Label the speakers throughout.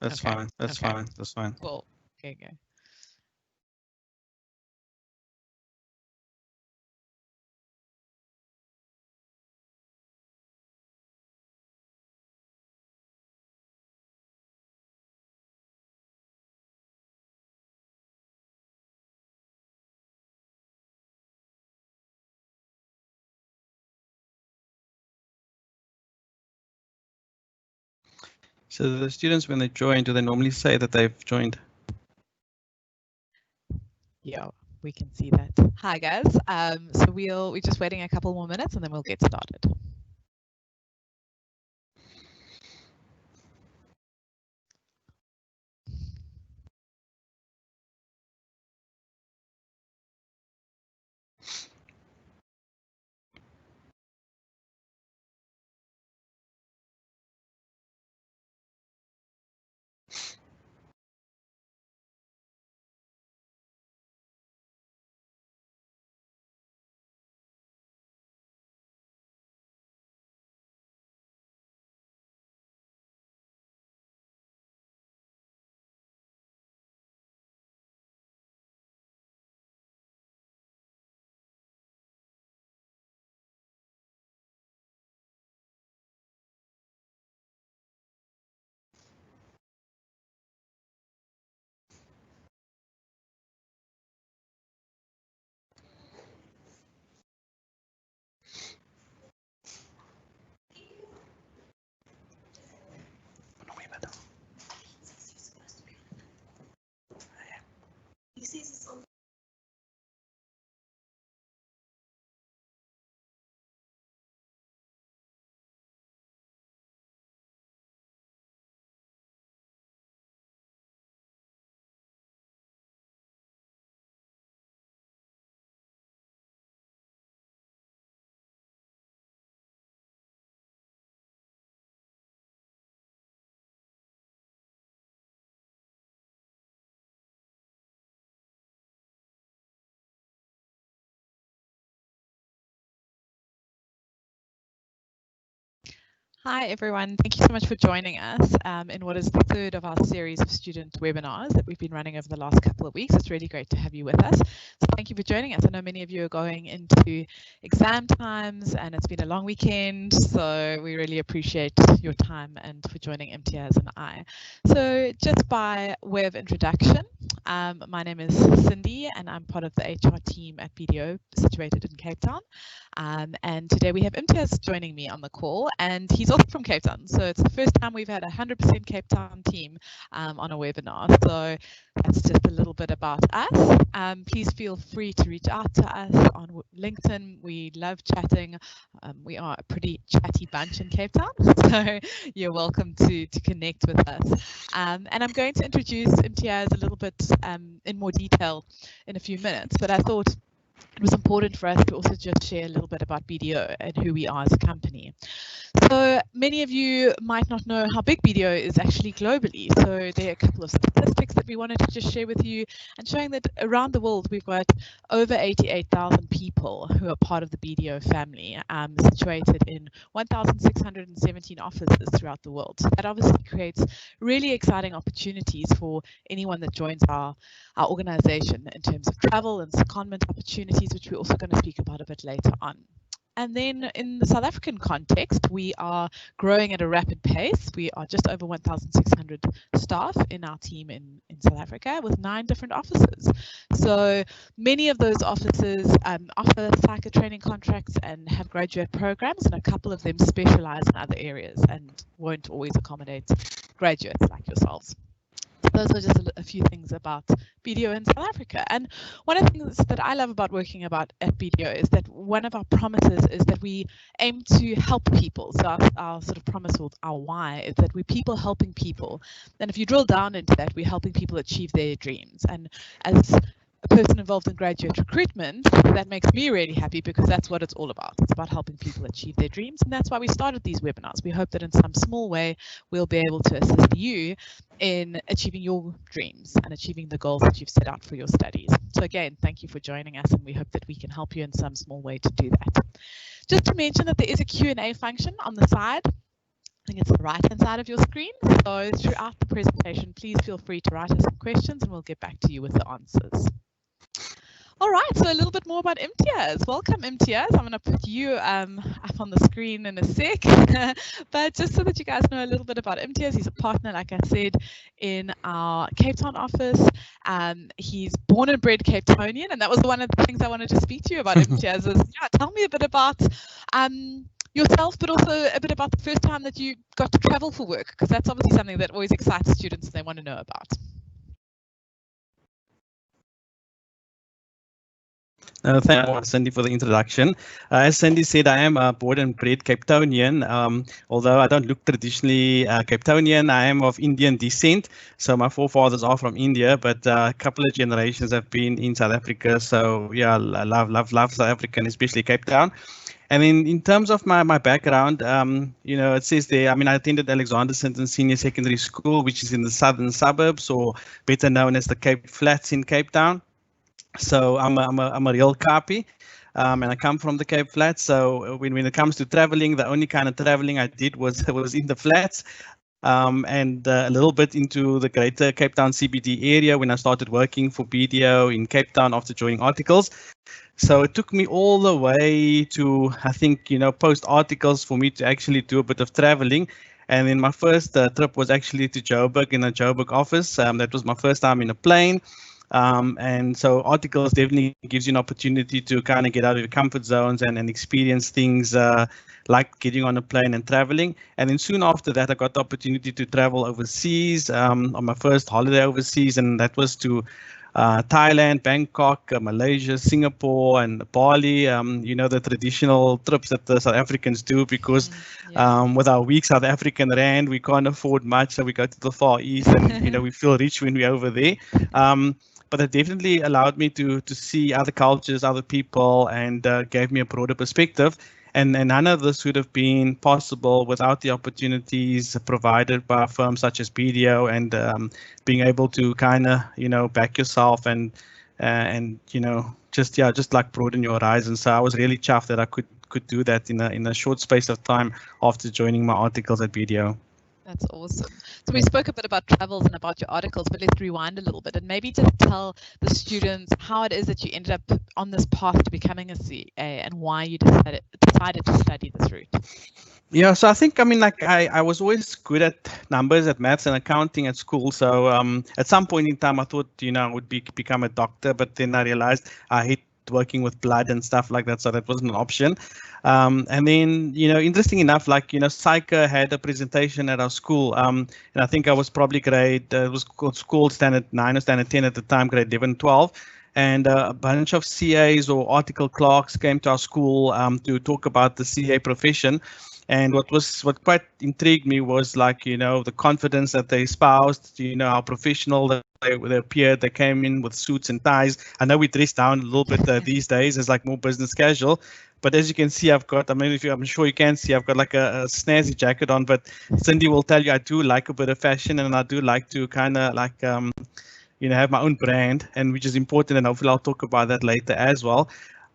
Speaker 1: That's fine. That's fine. That's fine.
Speaker 2: Cool. Okay, go.
Speaker 1: So the students, when they join, do they normally say that they've joined?
Speaker 2: Yeah, we can see that. Hi guys. So we're just waiting a couple more minutes and then we'll get started. Hi everyone, thank you so much for joining us in what is the third of our series of student webinars that we've been running over the last couple of weeks. It's really great to have you with us. So thank you for joining us. I know many of you are going into exam times and it's been a long weekend, so we really appreciate your time and for joining Imitiaaz and I. So just by way of introduction, my name is Cindy and I'm part of the HR team at BDO situated in Cape Town. And today we have Imitiaaz joining me on the call, and he's also from Cape Town. So it's the first time we've had a 100% Cape Town team on a webinar. So that's just a little bit about us. Please feel free to reach out to us on LinkedIn. We love chatting. We are a pretty chatty bunch in Cape Town, so you're welcome to connect with us. And I'm going to introduce Imitiaaz a little bit in more detail in a few minutes, but I thought it was important for us to also just share a little bit about BDO and who we are as a company. So many of you might not know how big BDO is actually globally. So there are a couple of statistics that we wanted to just share with you and showing that around the world we've got over 88,000 people who are part of the BDO family, situated in 1,617 offices throughout the world. So that obviously creates really exciting opportunities for anyone that joins our organization in terms of travel and secondment opportunities, which we're also going to speak about a bit later on. And then in the South African context, we are growing at a rapid pace. We are just over 1,600 staff in our team in South Africa with 9 different offices. So many of those offices offer psycho training contracts and have graduate programs, and a couple of them specialize in other areas and won't always accommodate graduates like yourselves. Those are just a few things about BDO in South Africa. And one of the things that I love about working at BDO is that one of our promises is that we aim to help people. So our sort of promise, or our why, is that we're people helping people. And if you drill down into that, we're helping people achieve their dreams. And as a person involved in graduate recruitment, that makes me really happy because that's what it's all about. It's about helping people achieve their dreams, and that's why we started these webinars. We hope that in some small way we'll be able to assist you in achieving your dreams and achieving the goals that you've set out for your studies. So again, thank you for joining us, and we hope that we can help you in some small way to do that. Just to mention that there is a Q&A function on the side I think it's the right-hand side of your screen. So throughout the presentation, please feel free to write us some questions and we'll get back to you with the answers. All right, so a little bit more about Imitiaaz. Welcome, Imitiaaz. I'm going to put you up on the screen in a sec. But just so that you guys know a little bit about Imitiaaz, he's a partner, like I said, in our Cape Town office. He's born and bred Cape Townian, and that was one of the things I wanted to speak to you about, Imitiaaz. Is, yeah, tell me a bit about yourself, but also a bit about the first time that you got to travel for work, because that's obviously something that always excites students and they want to know about.
Speaker 1: Thank you, Cindy, for the introduction. As Cindy said, I am a born and bred Cape Townian. Although I don't look traditionally Cape Townian, I am of Indian descent. So my forefathers are from India, but a couple of generations have been in South Africa. So yeah, I love South Africa, and especially Cape Town. And in terms of my background, you know, it says there, I mean, I attended Alexander Sinton Senior Secondary School, which is in the southern suburbs, or better known as the Cape Flats in Cape Town. So I'm a real Kapi, and I come from the Cape Flats. So when it comes to traveling, the only kind of traveling I did was in the flats, and a little bit into the greater Cape Town CBD area when I started working for BDO in Cape Town after joining Articles. So it took me all the way to, I think, you know, post Articles for me to actually do a bit of traveling. And then my first trip was actually to Joburg, in a Joburg office. That was my first time in a plane. And so Articles definitely gives you an opportunity to kind of get out of your comfort zones and experience things like getting on a plane and traveling. And then soon after that, I got the opportunity to travel overseas on my first holiday overseas, and that was to Thailand, Bangkok, Malaysia, Singapore, and Bali. You know, the traditional trips that the South Africans do, because with our weak South African rand, we can't afford much, so we go to the Far East, and you know, we feel rich when we're over there. But it definitely allowed me to see other cultures, other people, and gave me a broader perspective. And none of this would have been possible without the opportunities provided by firms such as BDO, and being able to kind of, you know, back yourself and you know, just like broaden your horizons. So I was really chuffed that I could do that in a short space of time after joining my Articles at BDO.
Speaker 2: That's awesome. So we spoke a bit about travels and about your Articles, but let's rewind a little bit and maybe just tell the students how it is that you ended up on this path to becoming a CA and why you decided to study this route.
Speaker 1: Yeah, so I think, I mean, like I was always good at numbers, at maths and accounting at school. So at some point in time, I thought, you know, I would become a doctor, but then I realized I hate working with blood and stuff like that, so that wasn't an option. And then, you know, interesting enough, like, you know, Psycho had a presentation at our school, and I think I was probably grade, it was called standard 9 or standard 10 at the time, grade 11, 12. And a bunch of CAs or article clerks came to our school to talk about the CA profession. And what quite intrigued me was, like, you know, the confidence that they espoused, you know, how professional they appeared. They came in with suits and ties. I know we dress down a little bit these days. It's like more business casual. But as you can see, I've got, I mean, I'm sure you can see, I've got like a snazzy jacket on. But Cindy will tell you I do like a bit of fashion, and I do like to kind of like, you know, have my own brand, and which is important. And hopefully I'll talk about that later as well.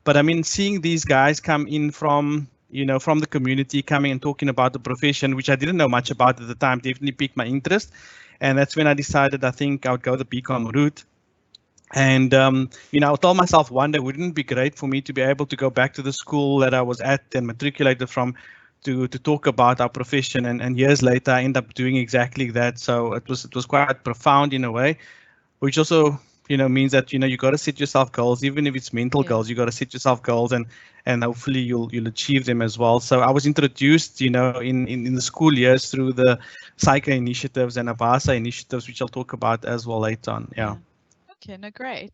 Speaker 1: But I mean, seeing these guys come in from, you know, from the community, coming and talking about the profession, which I didn't know much about at the time, definitely piqued my interest. And that's when I decided I think I would go the BCom route. And, you know, I told myself one day, wouldn't it be great for me to be able to go back to the school that I was at and matriculated from to talk about our profession. And years later, I ended up doing exactly that. So it was quite profound in a way, which also, you know, means that, you know, you got to set yourself goals, even if it's mental goals. You got to set yourself goals, and hopefully you'll achieve them as well. So I was introduced, you know, in the school years through the Psycho initiatives and Abasa initiatives, which I'll talk about as well later on. Yeah.
Speaker 2: Okay, no, great.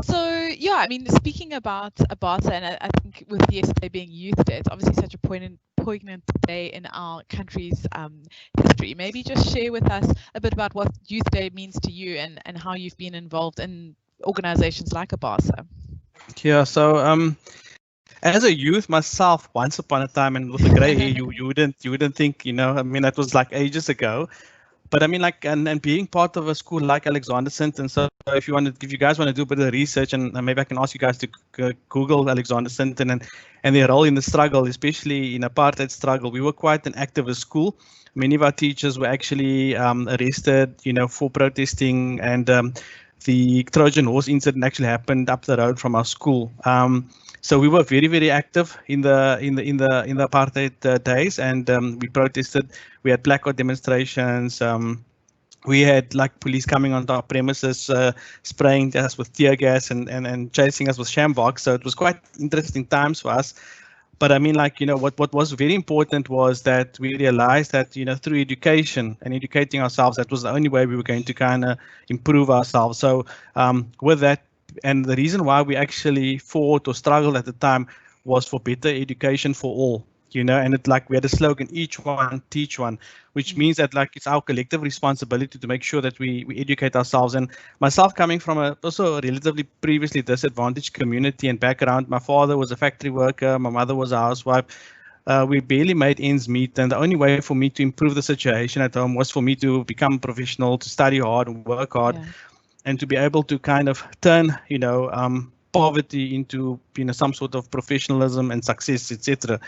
Speaker 2: So yeah, I mean, speaking about Abasa, and I think with yesterday being Youth Day, it's obviously such a poignant day in our country's history. Maybe just share with us a bit about what Youth Day means to you, and how you've been involved in organizations like Abasa.
Speaker 1: Yeah, so as a youth myself, once upon a time, and with the gray hair, you wouldn't think, you know, I mean, that was like ages ago. But I mean, like, and being part of a school like Alexander Sinton. So if you guys want to do a bit of research, and maybe I can ask you guys to Google Alexander Sinton and their role in the struggle, especially in apartheid struggle. We were quite an activist school. Many of our teachers were actually arrested, for protesting, and the Trojan horse incident actually happened up the road from our school. So we were very, very active in the apartheid days, and we protested. We had placard demonstrations. We had like police coming onto our premises, spraying us with tear gas and chasing us with shamrocks. So it was quite interesting times for us. But I mean, what was very important was that we realized that, through education and educating ourselves, that was the only way we were going to kind of improve ourselves. So with that, and the reason why we actually fought or struggled at the time was for better education for all. And it's like we had a slogan, each one, teach one, which means that it's our collective responsibility to make sure that we educate ourselves. And myself coming from also a relatively previously disadvantaged community and background, my father was a factory worker, my mother was a housewife. We barely made ends meet, and the only way for me to improve the situation at home was for me to become a professional, to study hard and work hard, and to be able to kind of turn, poverty into some sort of professionalism and success, etc.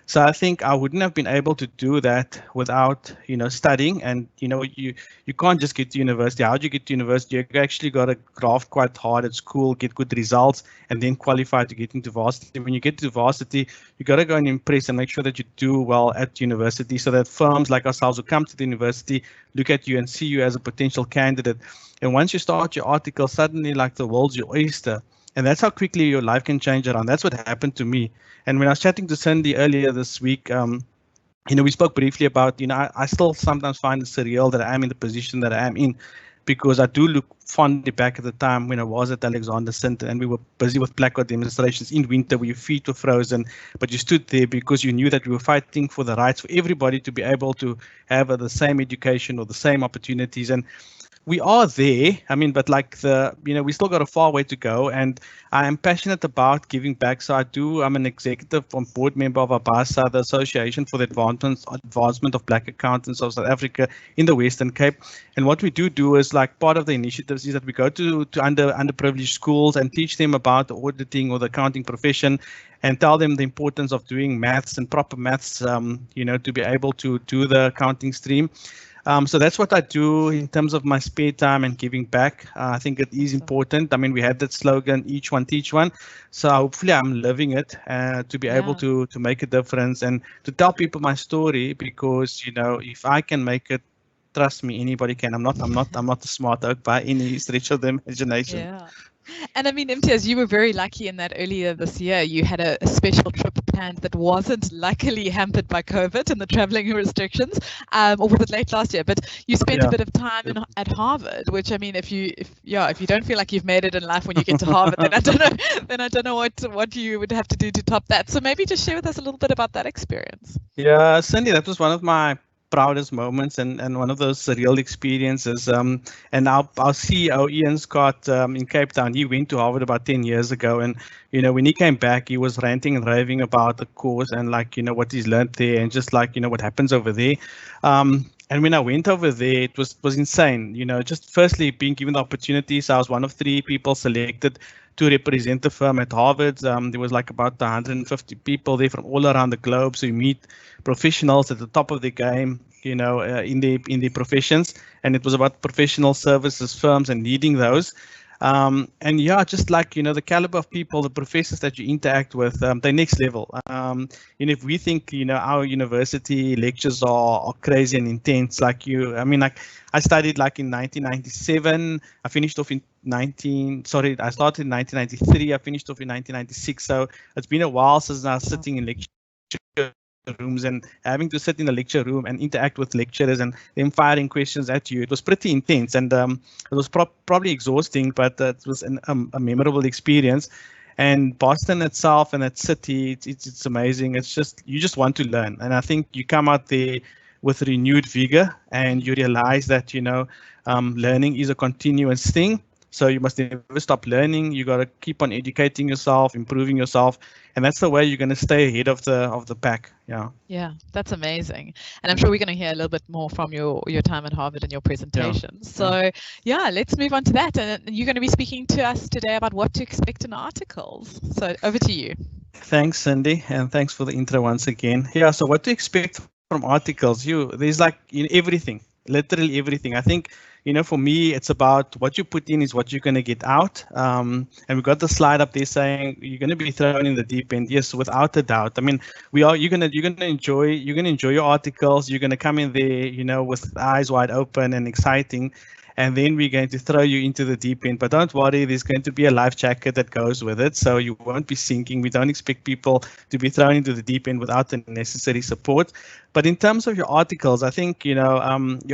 Speaker 1: So I think I wouldn't have been able to do that without studying. And you can't just get to university. How do you get to university? You actually got to graft quite hard at school, get good results, and then qualify to get into varsity. When you get to varsity, you got to go and impress and make sure that you do well at university, so that firms like ourselves who come to the university look at you and see you as a potential candidate. And once you start your article, suddenly the world's your oyster. And that's how quickly your life can change around. That's what happened to me. And when I was chatting to Cindy earlier this week, we spoke briefly about, I still sometimes find it surreal that I am in the position that I am in, because I do look fondly back at the time when I was at Alexander Center and we were busy with placard demonstrations in winter where your feet were frozen, but you stood there because you knew that we were fighting for the rights for everybody to be able to have the same education or the same opportunities. And we are there. I mean, but we still got a far way to go, and I am passionate about giving back. So I'm an executive and board member of ABASA, the Association for the Advancement of Black Accountants of South Africa in the Western Cape. And what we do is part of the initiatives is that we go to underprivileged schools and teach them about the auditing or the accounting profession, and tell them the importance of doing maths and proper maths, to be able to do the accounting stream. So that's what I do in terms of my spare time and giving back. I think it is important. I mean, we had that slogan, each one, teach one. So hopefully I'm living it to be able to make a difference and to tell people my story, because, if I can make it, trust me, anybody can. I'm not a smart oak by any stretch of the imagination.
Speaker 2: Yeah. And I mean, Imitiaaz, you were very lucky in that earlier this year you had a special trip planned that wasn't luckily hampered by COVID and the traveling restrictions, or was it late last year? But you spent a bit of time at Harvard, which, I mean, if you don't feel like you've made it in life when you get to Harvard, then I don't know what you would have to do to top that. So maybe just share with us a little bit about that experience.
Speaker 1: Yeah, Cindy, that was one of my proudest moments and one of those surreal experiences. And our CEO, Ian Scott, in Cape Town, he went to Harvard about 10 years ago. And, when he came back, he was ranting and raving about the course and what he's learned there and just what happens over there. And when I went over there, it was insane. Just firstly being given the opportunities. I was one of 3 people selected to represent the firm at Harvard. There was about 150 people there from all around the globe. So you meet professionals at the top of their game, in their professions, and it was about professional services firms and leading those. And just the caliber of people, the professors that you interact with, they're next level. If we think, our university lectures are crazy and intense, I studied in 1997. I finished off in I started in 1993. I finished off in 1996. So it's been a while since I was sitting in lecture rooms and having to sit in the lecture room and interact with lecturers and them firing questions at you. It was pretty intense, and it was probably exhausting, but it was a memorable experience. And Boston itself and that city, it's amazing. It's just, you just want to learn. And I think you come out there with renewed vigor and you realize that, learning is a continuous thing. So you must never stop learning. You got to keep on educating yourself, improving yourself, and that's the way you're going to stay ahead of the pack.
Speaker 2: Yeah, that's amazing. And I'm sure we're going to hear a little bit more from your time at Harvard and your presentation. So let's move on to that. And you're going to be speaking to us today about what to expect in articles. So over to you.
Speaker 1: Thanks, Cindy, and thanks for the intro once again. So what to expect from articles, there's like everything, literally everything. I think, for me, it's about what you put in is what you're going to get out. And we've got the slide up there saying you're going to be thrown in the deep end. Yes, without a doubt. I mean, you're gonna enjoy your articles. You're going to come in there, with eyes wide open and exciting. And then we're going to throw you into the deep end. But don't worry, there's going to be a life jacket that goes with it, so you won't be sinking. We don't expect people to be thrown into the deep end without the necessary support. But in terms of your articles, I think, your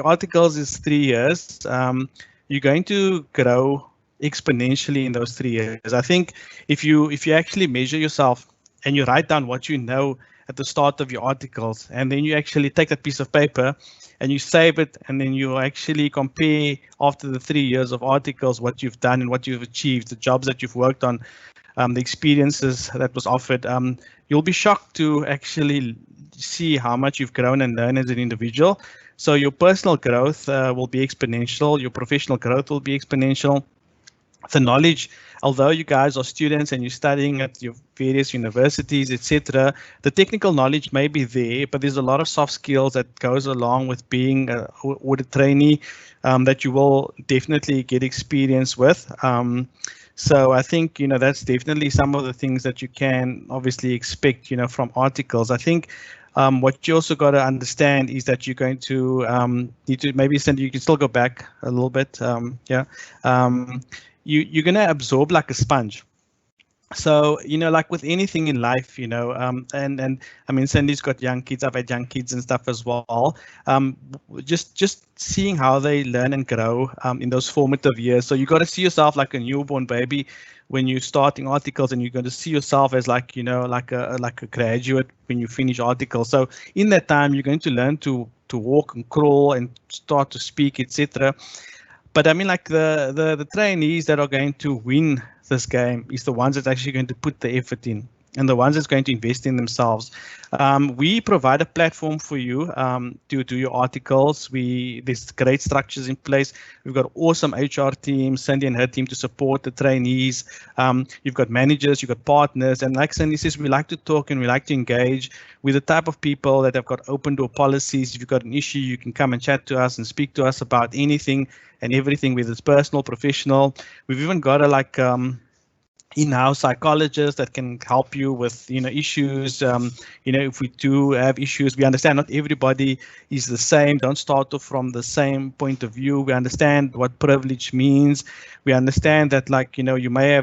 Speaker 1: articles is 3 years. You're going to grow exponentially in those 3 years. I think if you actually measure yourself and you write down what you know at the start of your articles, and then you actually take that piece of paper and you save it, and then you actually compare after the 3 years of articles what you've done and what you've achieved, the jobs that you've worked on, the experiences that was offered. You'll be shocked to actually see how much you've grown and learned as an individual. So your personal growth will be exponential. Your professional growth will be exponential. The knowledge, although you guys are students and you're studying at your various universities, etc., the technical knowledge may be there, but there's a lot of soft skills that goes along with being an audit trainee that you will definitely get experience with. So I think, that's definitely some of the things that you can obviously expect, from articles. I think what you also got to understand is that you're going to need to maybe you can still go back a little bit. You're going to absorb like a sponge. So, like with anything in life, and I mean, Sandy's got young kids, I've had young kids and stuff as well. Just seeing how they learn and grow in those formative years. So you got to see yourself like a newborn baby when you're starting articles, and you're going to see yourself as like, like a graduate when you finish articles. So in that time, you're going to learn to walk and crawl and start to speak, etc. But I mean, like the trainees that are going to win this game is the ones that's actually going to put the effort in, and the ones that's going to invest in themselves. We provide a platform for you to do your articles. There's great structures in place. We've got awesome HR team, Sandy and her team, to support the trainees. You've got managers, you've got partners, and like Sandy says, we like to talk and we like to engage. We're the type of people that have got open door policies. If you've got an issue, you can come and chat to us and speak to us about anything and everything, whether it's personal, professional. We've even got a in-house psychologist that can help you with issues. If we do have issues, we understand not everybody is the same. Don't start off from the same point of view. We understand what privilege means. We understand that, like, you may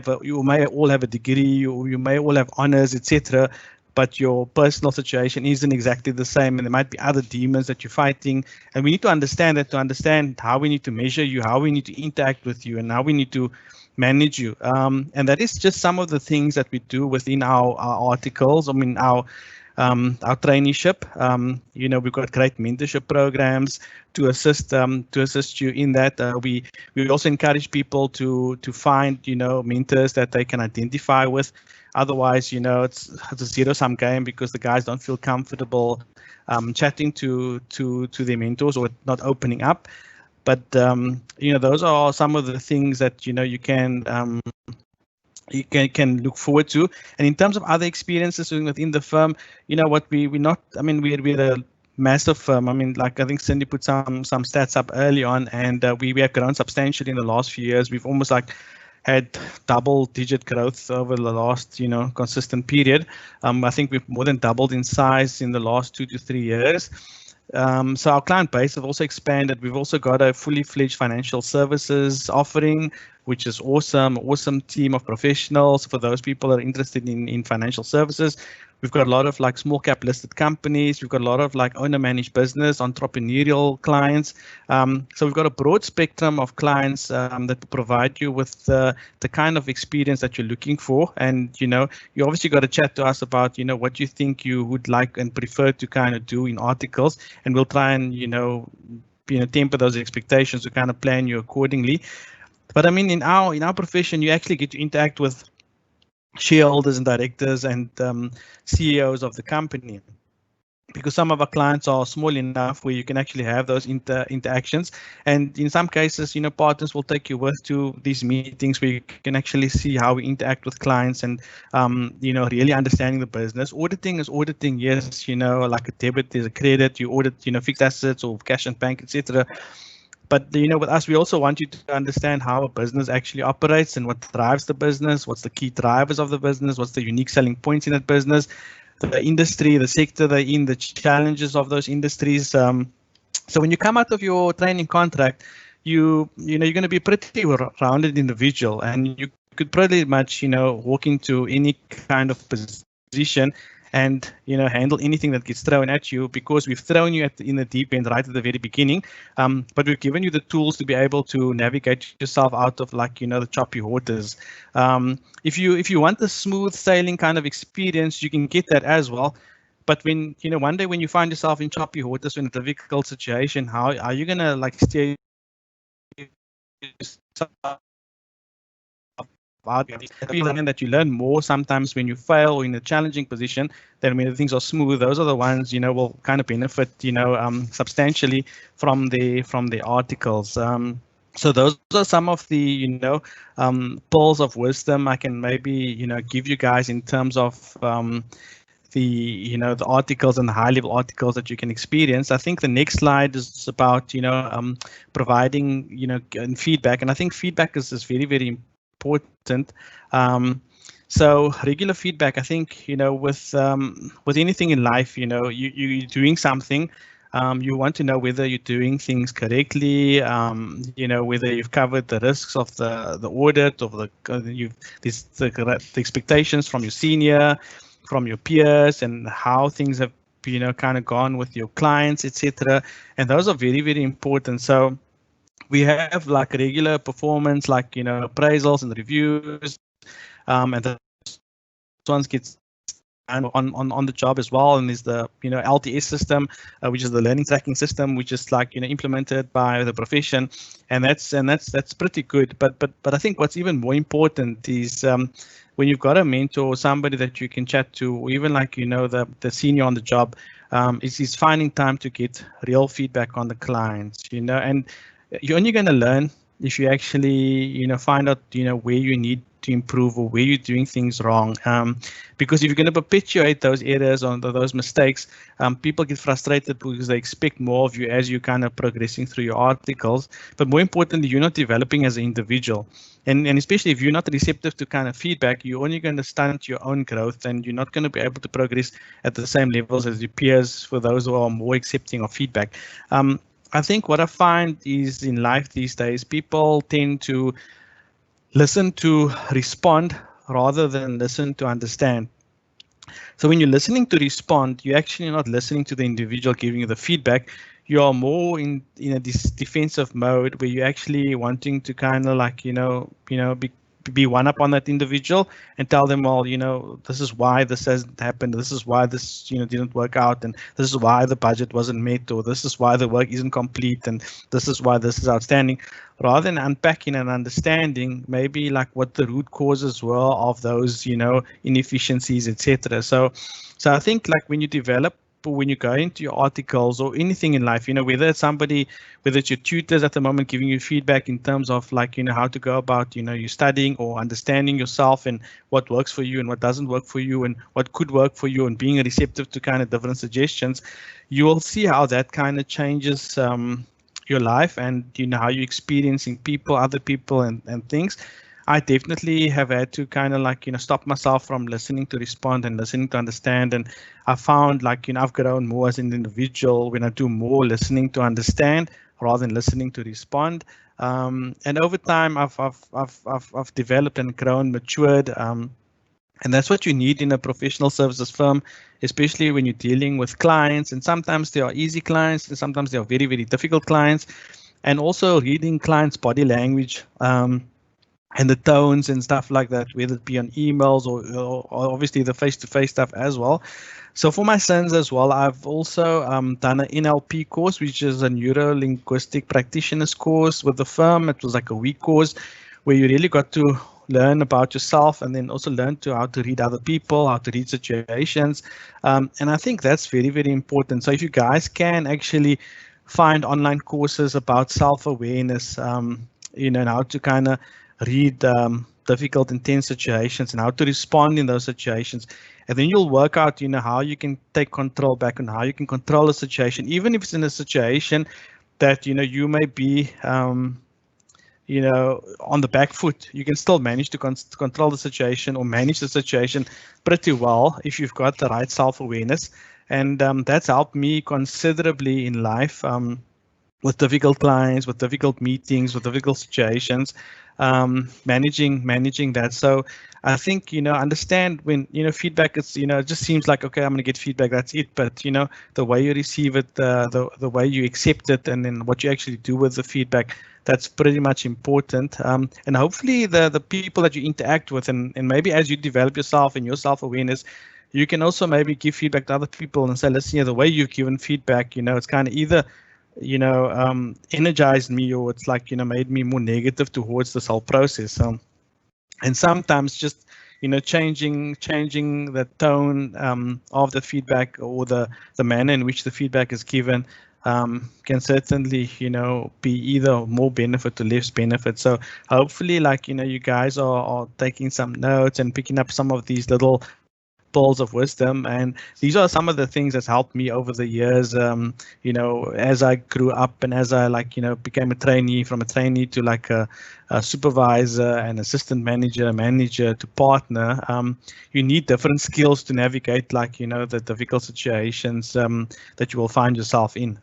Speaker 1: all have a degree, you may all have honors, etc., but your personal situation isn't exactly the same, and there might be other demons that you're fighting. And we need to understand that, to understand how we need to measure you, how we need to interact with you, and how we need to manage you. And that is just some of the things that we do within our articles. I mean, our traineeship. We've got great mentorship programs to assist you in that. We also encourage people to find mentors that they can identify with. Otherwise, it's a zero-sum game, because the guys don't feel comfortable chatting to their mentors or not opening up. But those are some of the things that you can look forward to. And in terms of other experiences within the firm, we're a massive firm. I mean, like, I think Cindy put some stats up early on, and we have grown substantially in the last few years. We've almost had double-digit growth over the last consistent period. I think we've more than doubled in size in the last 2 to 3 years. So our client base have also expanded. We've also got a fully fledged financial services offering, which is awesome team of professionals for those people that are interested in financial services. We've got a lot of small cap listed companies. We've got a lot of owner managed business, entrepreneurial clients. So we've got a broad spectrum of clients that provide you with the kind of experience that you're looking for. And you obviously got to chat to us about what you think you would like and prefer to kind of do in articles, and we'll try and temper those expectations to kind of plan you accordingly. But I mean, in our profession, you actually get to interact with shareholders and directors and CEOs of the company. because some of our clients are small enough where you can actually have those interactions. And in some cases, partners will take you with to these meetings where you can actually see how we interact with clients and, really understanding the business. Auditing is auditing, yes, like a debit is a credit, you audit, fixed assets or cash and bank, etc. But with us, we also want you to understand how a business actually operates and what drives the business, what's the key drivers of the business, what's the unique selling points in that business, the industry, the sector they're in, the challenges of those industries. So when you come out of your training contract, you're going to be a pretty rounded individual, and you could pretty much walk into any kind of position and handle anything that gets thrown at you, because we've thrown you in the deep end right at the very beginning, but we've given you the tools to be able to navigate yourself out of the choppy waters. If you want the smooth sailing kind of experience, you can get that as well. But when one day when you find yourself in choppy waters in a difficult situation, how are you gonna steer yourself out? That you learn more sometimes when you fail or in a challenging position than when things are smooth. Those are the ones will kind of benefit substantially from the articles. So those are some of the pearls of wisdom I can maybe give you guys in terms of the articles and the high level articles that you can experience. I think the next slide is about providing feedback, and I think feedback is very, very important. So regular feedback, I think with anything in life, you're doing something, you want to know whether you're doing things correctly, whether you've covered the risks of the audit, of the expectations from your senior, from your peers, and how things have kind of gone with your clients, etc. And those are very, very important. So we have like regular performance, like appraisals and reviews, and those ones get on the job as well. And there's the LTS system, which is the learning tracking system, which is like implemented by the profession, and that's pretty good. But I think what's even more important is when you've got a mentor or somebody that you can chat to, or even like the senior on the job, is finding time to get real feedback on the clients, and you're only going to learn if you actually find out where you need to improve or where you're doing things wrong, because if you're going to perpetuate those errors or those mistakes, people get frustrated because they expect more of you as you kind of progressing through your articles. But more importantly, you're not developing as an individual, and especially if you're not receptive to kind of feedback, you're only going to stunt your own growth, and you're not going to be able to progress at the same levels as your peers for those who are more accepting of feedback. I think what I find is in life these days, people tend to listen to respond rather than listen to understand. So when you're listening to respond, you're actually not listening to the individual giving you the feedback. You are more in a defensive mode where you're actually wanting to kind of like be one up on that individual and tell them, well, this is why this hasn't happened, this is why this didn't work out, and this is why the budget wasn't met, or this is why the work isn't complete, and this is why this is outstanding, rather than unpacking and understanding maybe like what the root causes were of those inefficiencies, etc. So I think like when you develop, when you go into your articles or anything in life, whether it's your tutors at the moment giving you feedback in terms of like, how to go about, you studying or understanding yourself and what works for you and what doesn't work for you and what could work for you, and being receptive to kind of different suggestions, you will see how that kind of changes your life and, how you're experiencing people, other people and things. I definitely have had to kind of like, stop myself from listening to respond and listening to understand. And I found like, I've grown more as an individual when I do more listening to understand rather than listening to respond. And over time, I've developed and grown, matured. And that's what you need in a professional services firm, especially when you're dealing with clients. And sometimes they are easy clients and sometimes they are very, very difficult clients. And also reading clients' body language. And the tones and stuff like that, whether it be on emails or obviously the face-to-face stuff as well. So for my sons as well, I've also done an NLP course, which is a neuro-linguistic practitioner's course with the firm. It was like a week course where you really got to learn about yourself, and then also learn how to read other people, how to read situations. And I think that's very, very important. So if you guys can actually find online courses about self-awareness, and how to kind of read difficult, intense situations and how to respond in those situations. And then you'll work out, how you can take control back and how you can control the situation, even if it's in a situation that, you may be, on the back foot. You can still manage to control the situation or manage the situation pretty well if you've got the right self-awareness. And that's helped me considerably in life. With difficult clients, with difficult meetings, with difficult situations, managing that. So I think, understand when, feedback is, it just seems like, okay, I'm going to get feedback, that's it. But, the way you receive it, the way you accept it, and then what you actually do with the feedback, that's pretty much important. And hopefully the people that you interact with, and maybe as you develop yourself and your self-awareness, you can also maybe give feedback to other people and say, listen, the way you've given feedback, it's kind of either energized me, or it's like, made me more negative towards this whole process. And sometimes just, changing the tone of the feedback, or the manner in which the feedback is given, can certainly, be either more benefit or less benefit. So hopefully, like, you guys are taking some notes and picking up some of these little pearls of wisdom, and these are some of the things that's helped me over the years, as I grew up and as I became a trainee, from a trainee to like a supervisor and assistant manager to partner. You need different skills to navigate the difficult situations that you will find yourself in.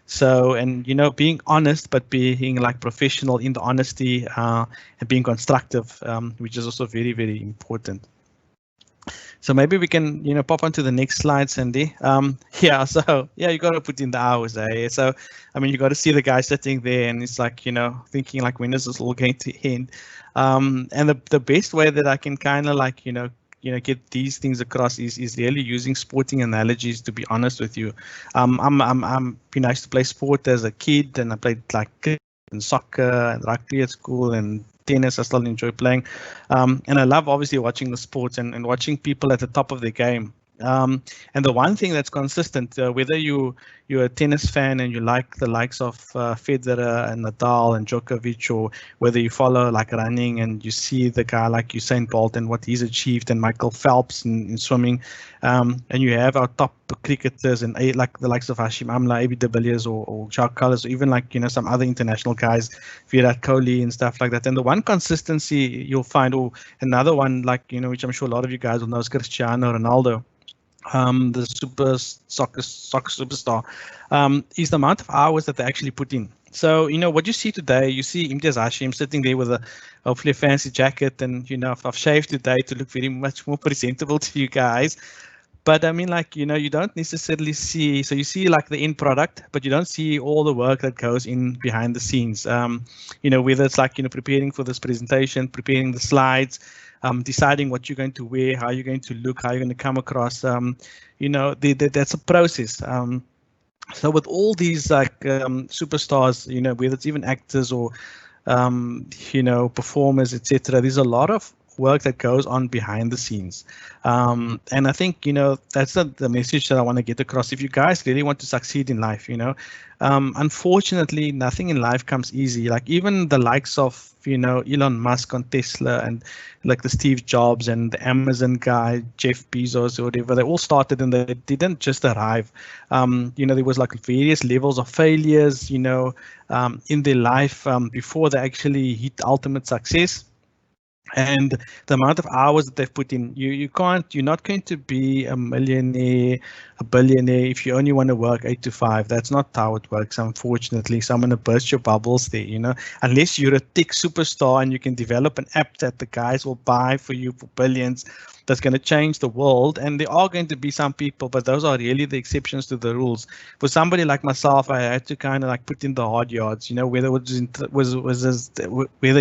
Speaker 1: So, and being honest, but being professional in the honesty, and being constructive, which is also very, very important. So maybe we can, pop onto the next slide, Cindy. So you got to put in the hours, eh? So, I mean, you got to see the guy sitting there, and it's like, thinking like, when is this all going to end? And the best way that I can kind of get these things across is really using sporting analogies. To be honest with you, I used to play sport as a kid, and I played cricket and soccer and rugby at school, and tennis I still enjoy playing, and I love obviously watching the sports and watching people at the top of their game. And the one thing that's consistent, whether you're a tennis fan and you like the likes of Federer and Nadal and Djokovic, or whether you follow running and you see the guy like Usain Bolt and what he's achieved, and Michael Phelps in swimming, and you have our top cricketers and like the likes of Hashim Amla, AB de Villiers, or Jacques Kallis, or even some other international guys, Virat Kohli and stuff like that. And the one consistency you'll find, or another one which I'm sure a lot of you guys will know, is Cristiano Ronaldo. The soccer superstar, is the amount of hours that they actually put in. So, what you see today, you see Imitiaaz Hashim sitting there with hopefully a fancy jacket, and, I've shaved today to look very much more presentable to you guys. But I mean, you don't necessarily see, so you see the end product, but you don't see all the work that goes in behind the scenes. Whether it's preparing for this presentation, preparing the slides, deciding what you're going to wear, how you're going to look, how you're going to come across, that's a process. So with all these superstars, whether it's even actors or, performers, etc., there's a lot of work that goes on behind the scenes. And I think, that's the message that I want to get across. If you guys really want to succeed in life, unfortunately, nothing in life comes easy. Even the likes of, Elon Musk on Tesla, and the Steve Jobs and the Amazon guy, Jeff Bezos or whatever, they all started and they didn't just arrive. There was various levels of failures, in their life before they actually hit ultimate success. And the amount of hours that they've put in, you're not going to be a millionaire, a billionaire if you only want to work 8 to 5. That's not how it works, unfortunately. So I'm going to burst your bubbles there, unless you're a tech superstar and you can develop an app that the guys will buy for you for billions, that's going to change the world. And there are going to be some people, but those are really the exceptions to the rules. For somebody like myself, I had to kind of put in the hard yards, whether it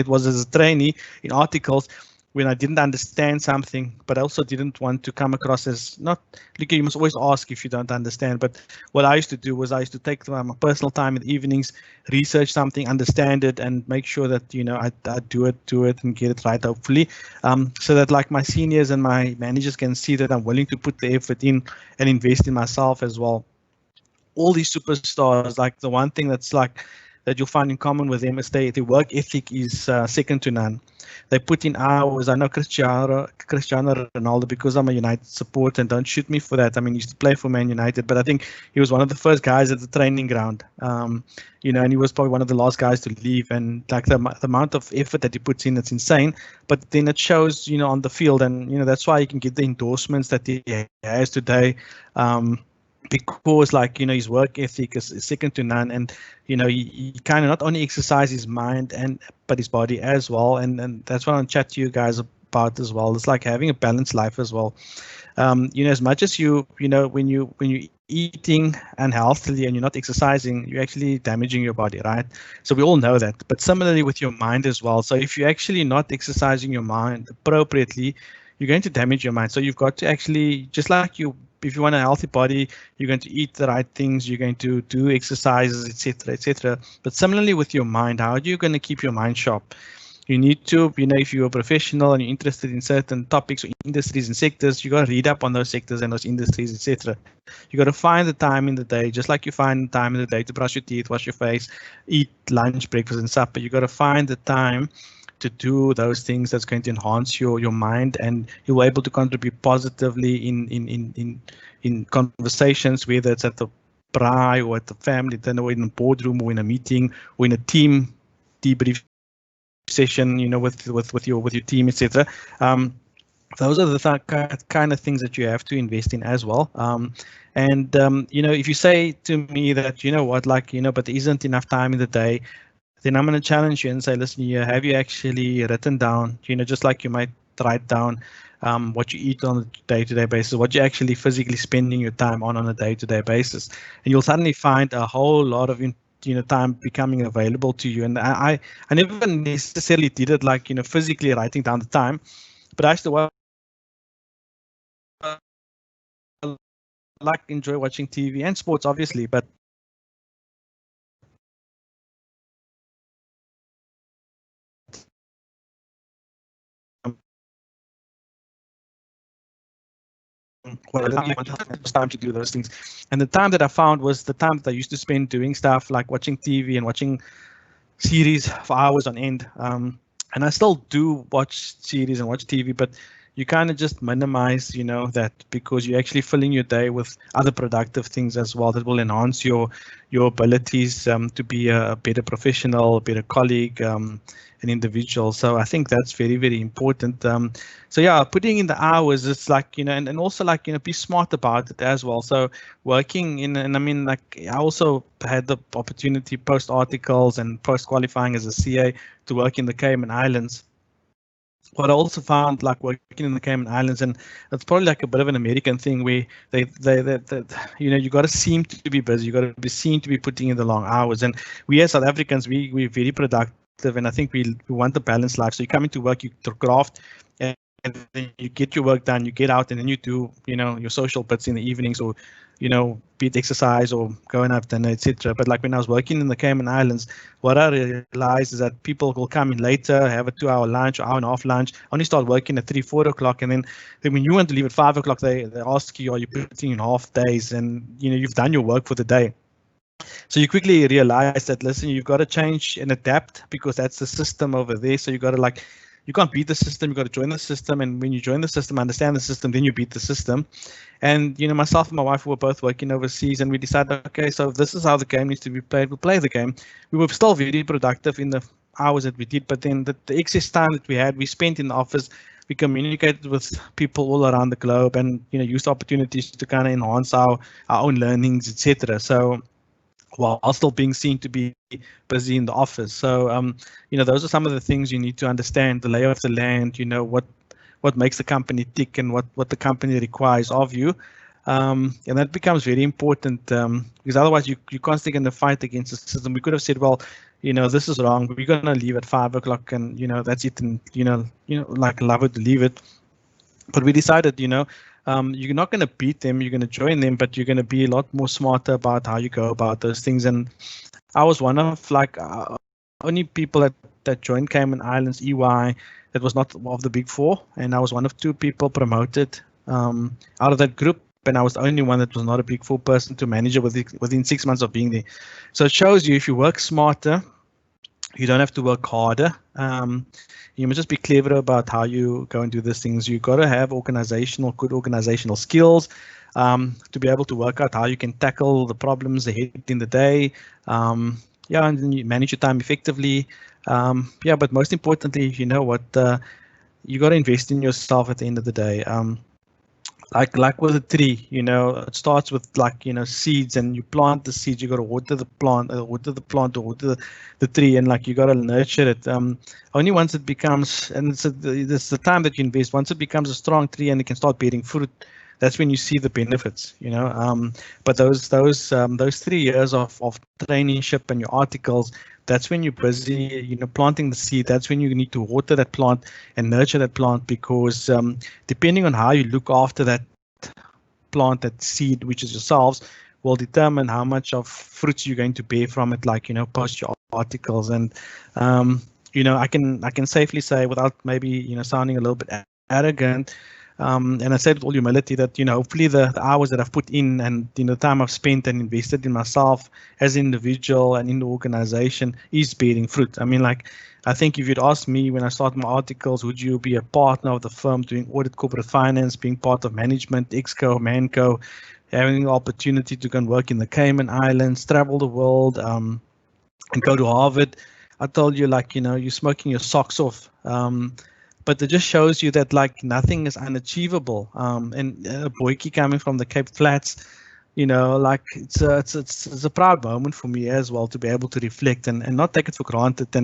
Speaker 1: was as a trainee in articles, when I didn't understand something, but I also didn't want to come across as not, look, you must always ask if you don't understand. But what I used to do was I used to take my personal time in the evenings, research something, understand it, and make sure that, you know, I do it and get it right, hopefully, so that like my seniors and my managers can see that I'm willing to put the effort in and invest in myself as well. All these superstars, like the one thing that's like that you'll find in common with them is their work ethic is second to none. They put in hours. I know Cristiano Ronaldo, because I'm a United supporter, and don't shoot me for that. I mean, he used to play for Man United, but I think he was one of the first guys at the training ground. You know, and he was probably one of the last guys to leave. And like the amount of effort that he puts in, it's insane. But then it shows, you know, on the field, and you know that's why he can get the endorsements that he has today. Because like, you know, his work ethic is second to none, and you know, he kind of not only exercise his mind but his body as well, and that's what I'll chat to you guys about as well. It's like having a balanced life as well. You know, as much as you know, when you're eating unhealthily and you're not exercising, you're actually damaging your body, right? So we all know that. But similarly with your mind as well. So if you're actually not exercising your mind appropriately, you're going to damage your mind. So you've got to actually, just like if you want a healthy body, you're going to eat the right things, you're going to do exercises, etc., etc. But similarly with your mind, how are you going to keep your mind sharp? You need to, you know, if you're a professional and you're interested in certain topics or industries and sectors, you got to read up on those sectors and those industries, etc. You got to find the time in the day, just like you find the time in the day to brush your teeth, wash your face, eat lunch, breakfast, and supper. You got to find the time to do those things that's going to enhance your mind, and you're able to contribute positively in conversations, whether it's at the braai or at the family dinner or in a boardroom or in a meeting or in a team debrief session, you know, with your team, etc. Those are the kind of things that you have to invest in as well. You know, if you say to me that, you know what, like, you know, but there isn't enough time in the day, then I'm going to challenge you and say, listen, here, have you actually written down, you know, just like you might write down what you eat on a day-to-day basis, what you're actually physically spending your time on a day-to-day basis, and you'll suddenly find a whole lot of time becoming available to you. And I never necessarily did it like, you know, physically writing down the time, but I used to like enjoy watching TV and sports, obviously, but time to do those things. And the time that I found was the time that I used to spend doing stuff like watching TV and watching series for hours on end. And I still do watch series and watch TV, but you kind of just minimize, you know, that, because you're actually filling your day with other productive things as well that will enhance your abilities to be a better professional, a better colleague, an individual. So I think that's very, very important. So yeah, putting in the hours, it's like, you know, and also like, you know, be smart about it as well. So working in, and I mean, like, I also had the opportunity post articles and post qualifying as a CA to work in the Cayman Islands. What I also found, like working in the Cayman Islands, and it's probably like a bit of an American thing where they you know, you got to seem to be busy, you got to be seen to be putting in the long hours. And we as South Africans, we're very productive, and I think we want the balanced life. So you come into work, you craft, and then you get your work done, you get out, and then you do, you know, your social bits in the evenings, or, you know, be it exercise or going out dinner, etc. But like when I was working in the Cayman Islands, what I realized is that people will come in later, have a 2-hour lunch or hour and a half lunch, only start working at 3-4 o'clock, and then when you want to leave at 5 o'clock, they ask you, are you putting in half days? And you know, you've done your work for the day. So you quickly realize that, listen, you've got to change and adapt, because that's the system over there. So you got to, like, you can't beat the system, you got to join the system. And when you join the system, understand the system, then you beat the system. And, you know, myself and my wife were both working overseas, and we decided, okay, so if this is how the game needs to be played, we'll play the game. We were still very productive in the hours that we did, but then the excess time that we had, we spent in the office. We communicated with people all around the globe, and, you know, used opportunities to kind of enhance our own learnings, etc. So, while still being seen to be busy in the office. So, you know, those are some of the things you need to understand: the lay of the land, you know, what makes the company tick and what the company requires of you. And that becomes very important because otherwise you're constantly going to fight against the system. We could have said, well, this is wrong. We're going to leave at 5 o'clock, and that's it, and like love it, leave it. But we decided, you're not going to beat them. You're going to join them, but you're going to be a lot more smarter about how you go about those things. And I was one of like only people that joined Cayman Islands EY that was not of the big four, and I was one of 2 people promoted out of that group. And I was the only one that was not a big four person to manage it within 6 months of being there. So it shows you if you work smarter, you don't have to work harder. You must just be clever about how you go and do these things. You got to have good organizational skills to be able to work out how you can tackle the problems ahead in the day. And then you manage your time effectively. But most importantly, you got to invest in yourself at the end of the day. Like with a tree, it starts with seeds, and you plant the seeds. You got to water the plant, water the tree, and you got to nurture it. Only once it becomes, and it's the time that you invest. Once it becomes a strong tree and it can start bearing fruit, that's when you see the benefits. But those 3 years of traineeship and your articles, that's when you're busy, planting the seed. That's when you need to water that plant and nurture that plant, because depending on how you look after that plant, that seed, which is yourselves, will determine how much of fruits you're going to bear from it, post your articles. And I can safely say, without maybe sounding a little bit arrogant, and I say with all humility that hopefully the hours that I've put in and the time I've spent and invested in myself as an individual and in the organization is bearing fruit. I think if you'd asked me when I started my articles, would you be a partner of the firm doing audit, corporate finance, being part of management, exco, manco, having the opportunity to go and work in the Cayman Islands, travel the world, and go to Harvard, I told you you're smoking your socks off. But it just shows you that nothing is unachievable. And Boykie coming from the Cape Flats, it's a proud moment for me as well to be able to reflect and not take it for granted.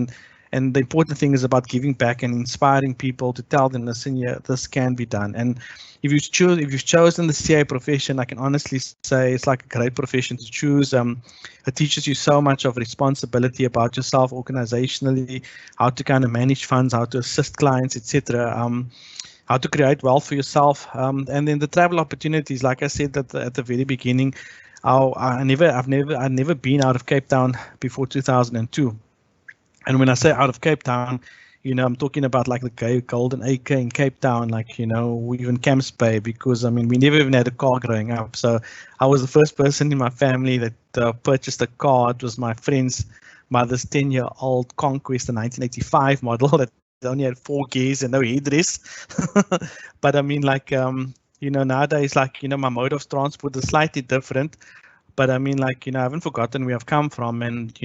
Speaker 1: And the important thing is about giving back and inspiring people to tell them, listen, yeah, this can be done. And if you've chosen the CA profession, I can honestly say it's like a great profession to choose. It teaches you so much of responsibility about yourself organizationally, how to kind of manage funds, how to assist clients, etc. How to create wealth for yourself, and then the travel opportunities. Like I said at the very beginning, I've never been out of Cape Town before 2002. And when I say out of Cape Town, I'm talking about the Golden Acre in Cape Town, even Camps Bay, because we never even had a car growing up. So I was the first person in my family that purchased a car. It was my friend's mother's 10-year-old Conquest, a 1985 model that only had 4 gears and no headrest. But nowadays, my mode of transport is slightly different. But I haven't forgotten where I've come from, and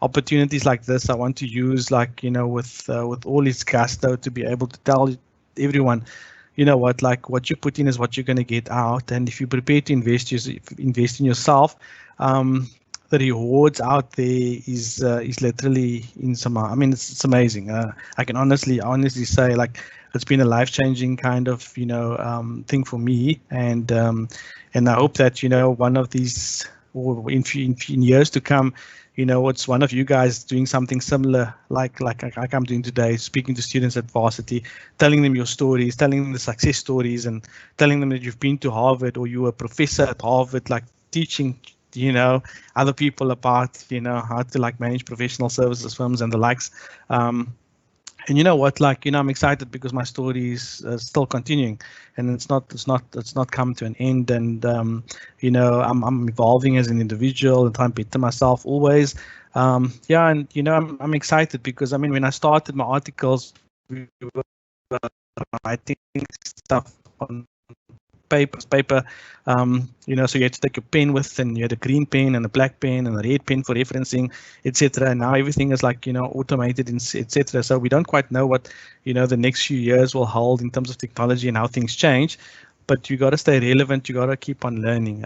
Speaker 1: opportunities like this, I want to use with all its gusto to be able to tell everyone, what you put in is what you're going to get out, and if you're prepared to invest in yourself, the rewards out there is literally insurmountable. It's amazing. I can honestly say it's been a life-changing kind of thing for me, and I hope that one of these, or in years to come, it's one of you guys doing something similar like I'm doing today, speaking to students at varsity, telling them your stories, telling them the success stories, and telling them that you've been to Harvard or you were a professor at Harvard, teaching other people about how to manage professional services firms and the likes. And I'm excited because my story is still continuing, and it's not come to an end. And I'm evolving as an individual and trying to better myself always. I'm excited because when I started my articles, we were writing stuff on paper, so you had to take your pen with, and you had a green pen and a black pen and a red pen for referencing, etc. And now everything is automated, etc. So we don't quite know what the next few years will hold in terms of technology and how things change. But you got to stay relevant. You got to keep on learning.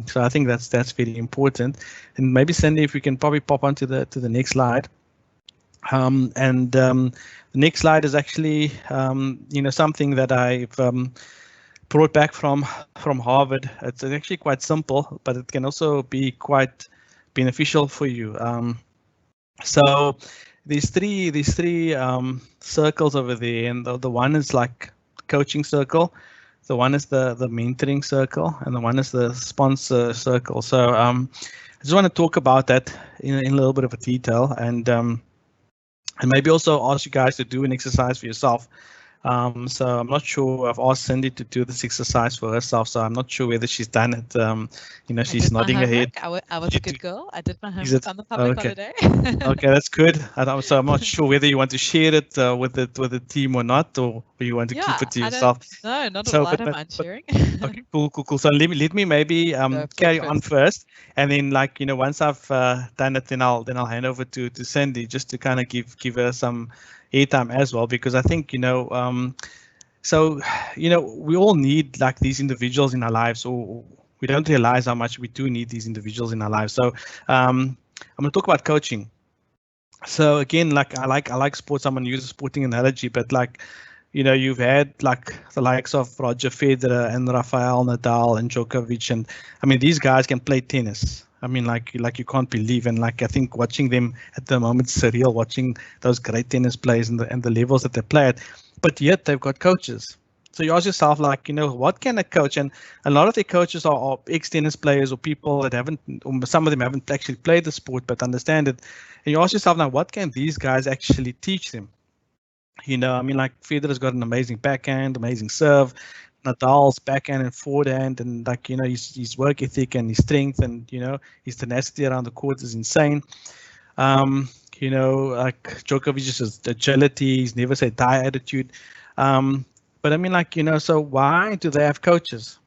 Speaker 1: So I think that's very important. And maybe Sandy, if we can probably pop onto the next slide. The next slide is actually something that I've brought back from Harvard. It's actually quite simple, but it can also be quite beneficial for you. So these three circles over there, and the one is like coaching circle, the one is the mentoring circle, and the one is the sponsor circle. So I just want to talk about that in a little bit of a detail, and maybe also ask you guys to do an exercise for yourself. So I'm not sure. I've asked Cindy to do this exercise for herself, so I'm not sure whether she's done it. She's nodding her head.
Speaker 2: I was a good girl. I did my homework on the public holiday.
Speaker 1: Okay, that's good. So I'm not sure whether you want to share it with the team or not, or you want to keep it to yourself.
Speaker 2: No, not at all. I don't mind sharing.
Speaker 1: Okay, cool. So let me maybe carry on first, and then once I've done it, then I'll hand over to Cindy just to kind of give her some airtime as well, because I think so we all need like these individuals in our lives, or we don't realize how much we do need these individuals in our lives. So I'm going to talk about coaching. So again, like I like sports. I'm going to use a sporting analogy, but you've had like the likes of Roger Federer and Rafael Nadal and Djokovic, and I mean these guys can play tennis. I mean, like you can't believe, and I think watching them at the moment is surreal. Watching those great tennis players and the levels that they play at, but yet they've got coaches. So you ask yourself, what can a coach? And a lot of the coaches are ex-tennis players or people that haven't, or some of them haven't actually played the sport but understand it. And you ask yourself now, what can these guys actually teach them? I mean, like Federer's got an amazing backhand, amazing serve. Nadal's backhand and forehand, and his work ethic and his strength and his tenacity around the court is insane. Like Djokovic's agility, his never say die attitude. But I mean, so why do they have coaches?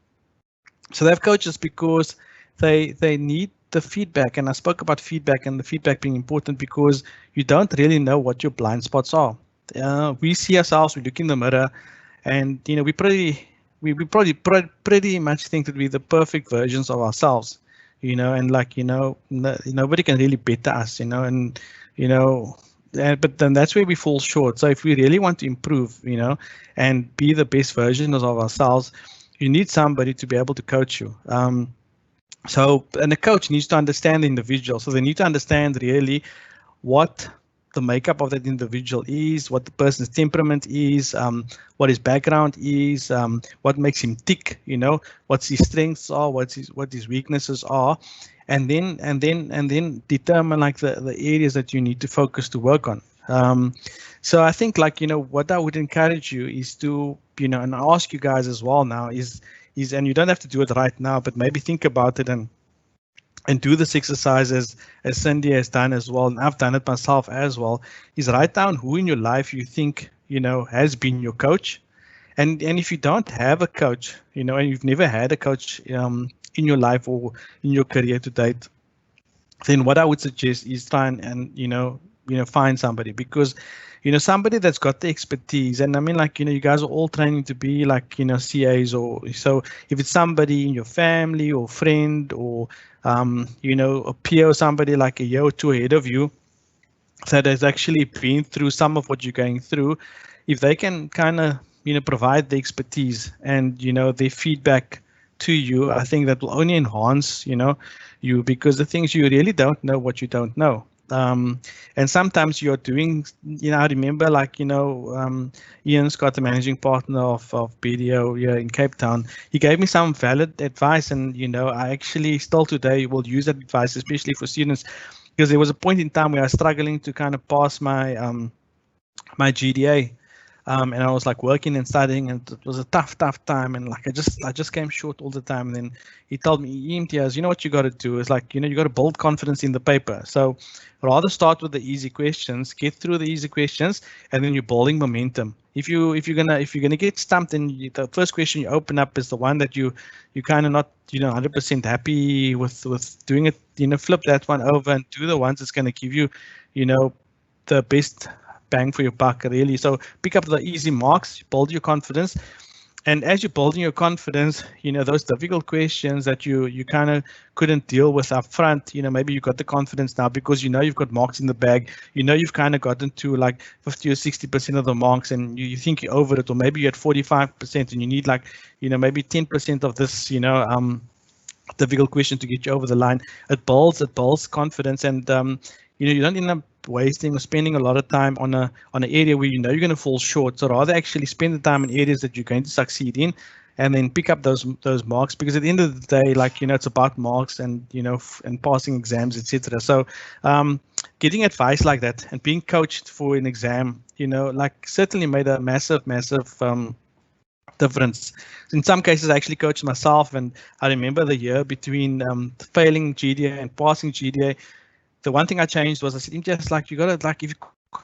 Speaker 1: So they have coaches because they need the feedback, and I spoke about feedback and the feedback being important because you don't really know what your blind spots are. We see ourselves, we look in the mirror, and we probably pretty much think that we're the perfect versions of ourselves, and nobody can really better us, but then that's where we fall short. So if we really want to improve, and be the best versions of ourselves, you need somebody to be able to coach you. And the coach needs to understand the individual. So they need to understand really what the makeup of that individual is, what the person's temperament is, what his background is, what makes him tick, what his strengths are, what his weaknesses are, and then determine like the areas that you need to focus to work on. So I think what I would encourage you is to and I ask you guys as well now is and you don't have to do it right now, but maybe think about it and do this exercise as Cindy has done as well, and I've done it myself as well, is write down who in your life you think, has been your coach. And if you don't have a coach, and you've never had a coach in your life or in your career to date, then what I would suggest is try and find somebody, because somebody that's got the expertise. And I mean, you guys are all training to be CAs, or so if it's somebody in your family or friend or a peer or somebody like a year or two ahead of you that has actually been through some of what you're going through, if they can kind of provide the expertise and their feedback to you, I think that will only enhance you, because the things you really don't know what you don't know. And sometimes you're doing, I remember Ian Scott, the managing partner of BDO here in Cape Town, he gave me some valid advice, and I actually still today will use that advice, especially for students, because there was a point in time where I was struggling to kind of pass my my GDA. And I was working and studying, and it was a tough time, and I just came short all the time. And then he told me, Imitiaaz, what you got to do is you got to build confidence in the paper. So rather start with the easy questions, get through the easy questions, and then you're building momentum. If you're gonna get stumped, and the first question you open up is the one that you kind of not 100% happy with doing it, flip that one over and do the ones that's going to give you the best bang for your buck, really. So pick up the easy marks, build your confidence, And as you're building your confidence, those difficult questions that you kind of couldn't deal with up front, maybe you got the confidence now because you've got marks in the bag, you've kind of gotten to like 50 or 60% of the marks, and you think you're over it, or maybe you're at 45% and you need like, maybe 10% of this, difficult question to get you over the line. It builds confidence, and you don't end up wasting or spending a lot of time on an area where you're going to fall short. So rather actually spend the time in areas that you're going to succeed in, and then pick up those marks, because at the end of the day, like, it's about marks and and passing exams, etc. So getting advice like that and being coached for an exam, like, certainly made a massive difference. In some cases, I actually coached myself, and I remember the year between failing GDA and passing GDA. The one thing I changed was I said, just like, you gotta, like, if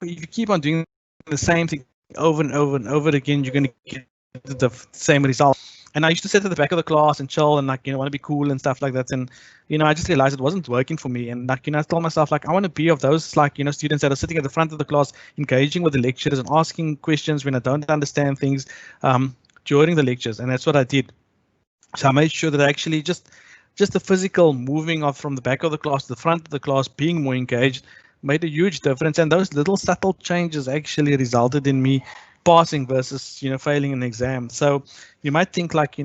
Speaker 1: you keep on doing the same thing over and over and over again, you're gonna get the same result. And I used to sit at the back of the class and chill and, like, want to be cool and stuff like that. And I just realized it wasn't working for me. And, like, I told myself, like, I want to be of those, like, students that are sitting at the front of the class, engaging with the lecturers and asking questions when I don't understand things during the lectures. And that's what I did. So I made sure that I actually just the physical moving off from the back of the class to the front of the class, being more engaged, made a huge difference. And those little subtle changes actually resulted in me passing versus failing an exam. So you might think, like,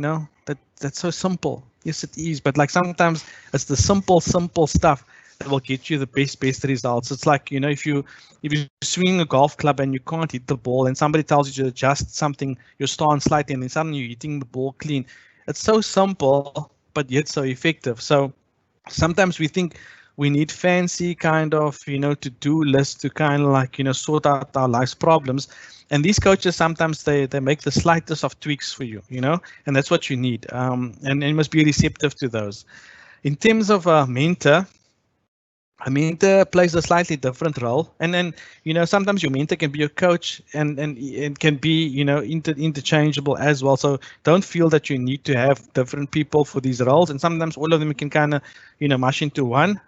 Speaker 1: that's so simple. Yes, it is, but, like, sometimes it's the simple stuff that will get you the best results. It's like, if you swing a golf club and you can't hit the ball, and somebody tells you to adjust something, your stance slightly, and then suddenly you're hitting the ball clean. It's so simple, but yet so effective. So sometimes we think we need fancy kind of, to-do lists to kind of, like, sort out our life's problems. And these coaches, sometimes they make the slightest of tweaks for you, and that's what you need. And you must be receptive to those. In terms of a mentor plays a slightly different role. And then, sometimes your mentor can be your coach, and it can be, interchangeable as well. So don't feel that you need to have different people for these roles. And sometimes all of them can kind of, mush into one.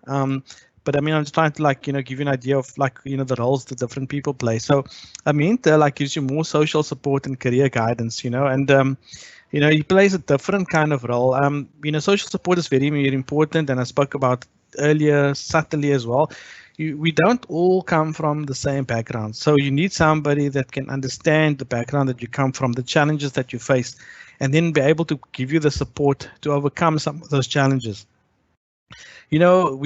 Speaker 1: But I'm just trying to, like, give you an idea of, like, the roles that different people play. So a mentor, like, gives you more social support and career guidance, and he plays a different kind of role. Social support is very, very important, and I spoke about earlier subtly as well. We don't all come from the same background, so you need somebody that can understand the background that you come from, the challenges that you face, and then be able to give you the support to overcome some of those challenges. I'm gonna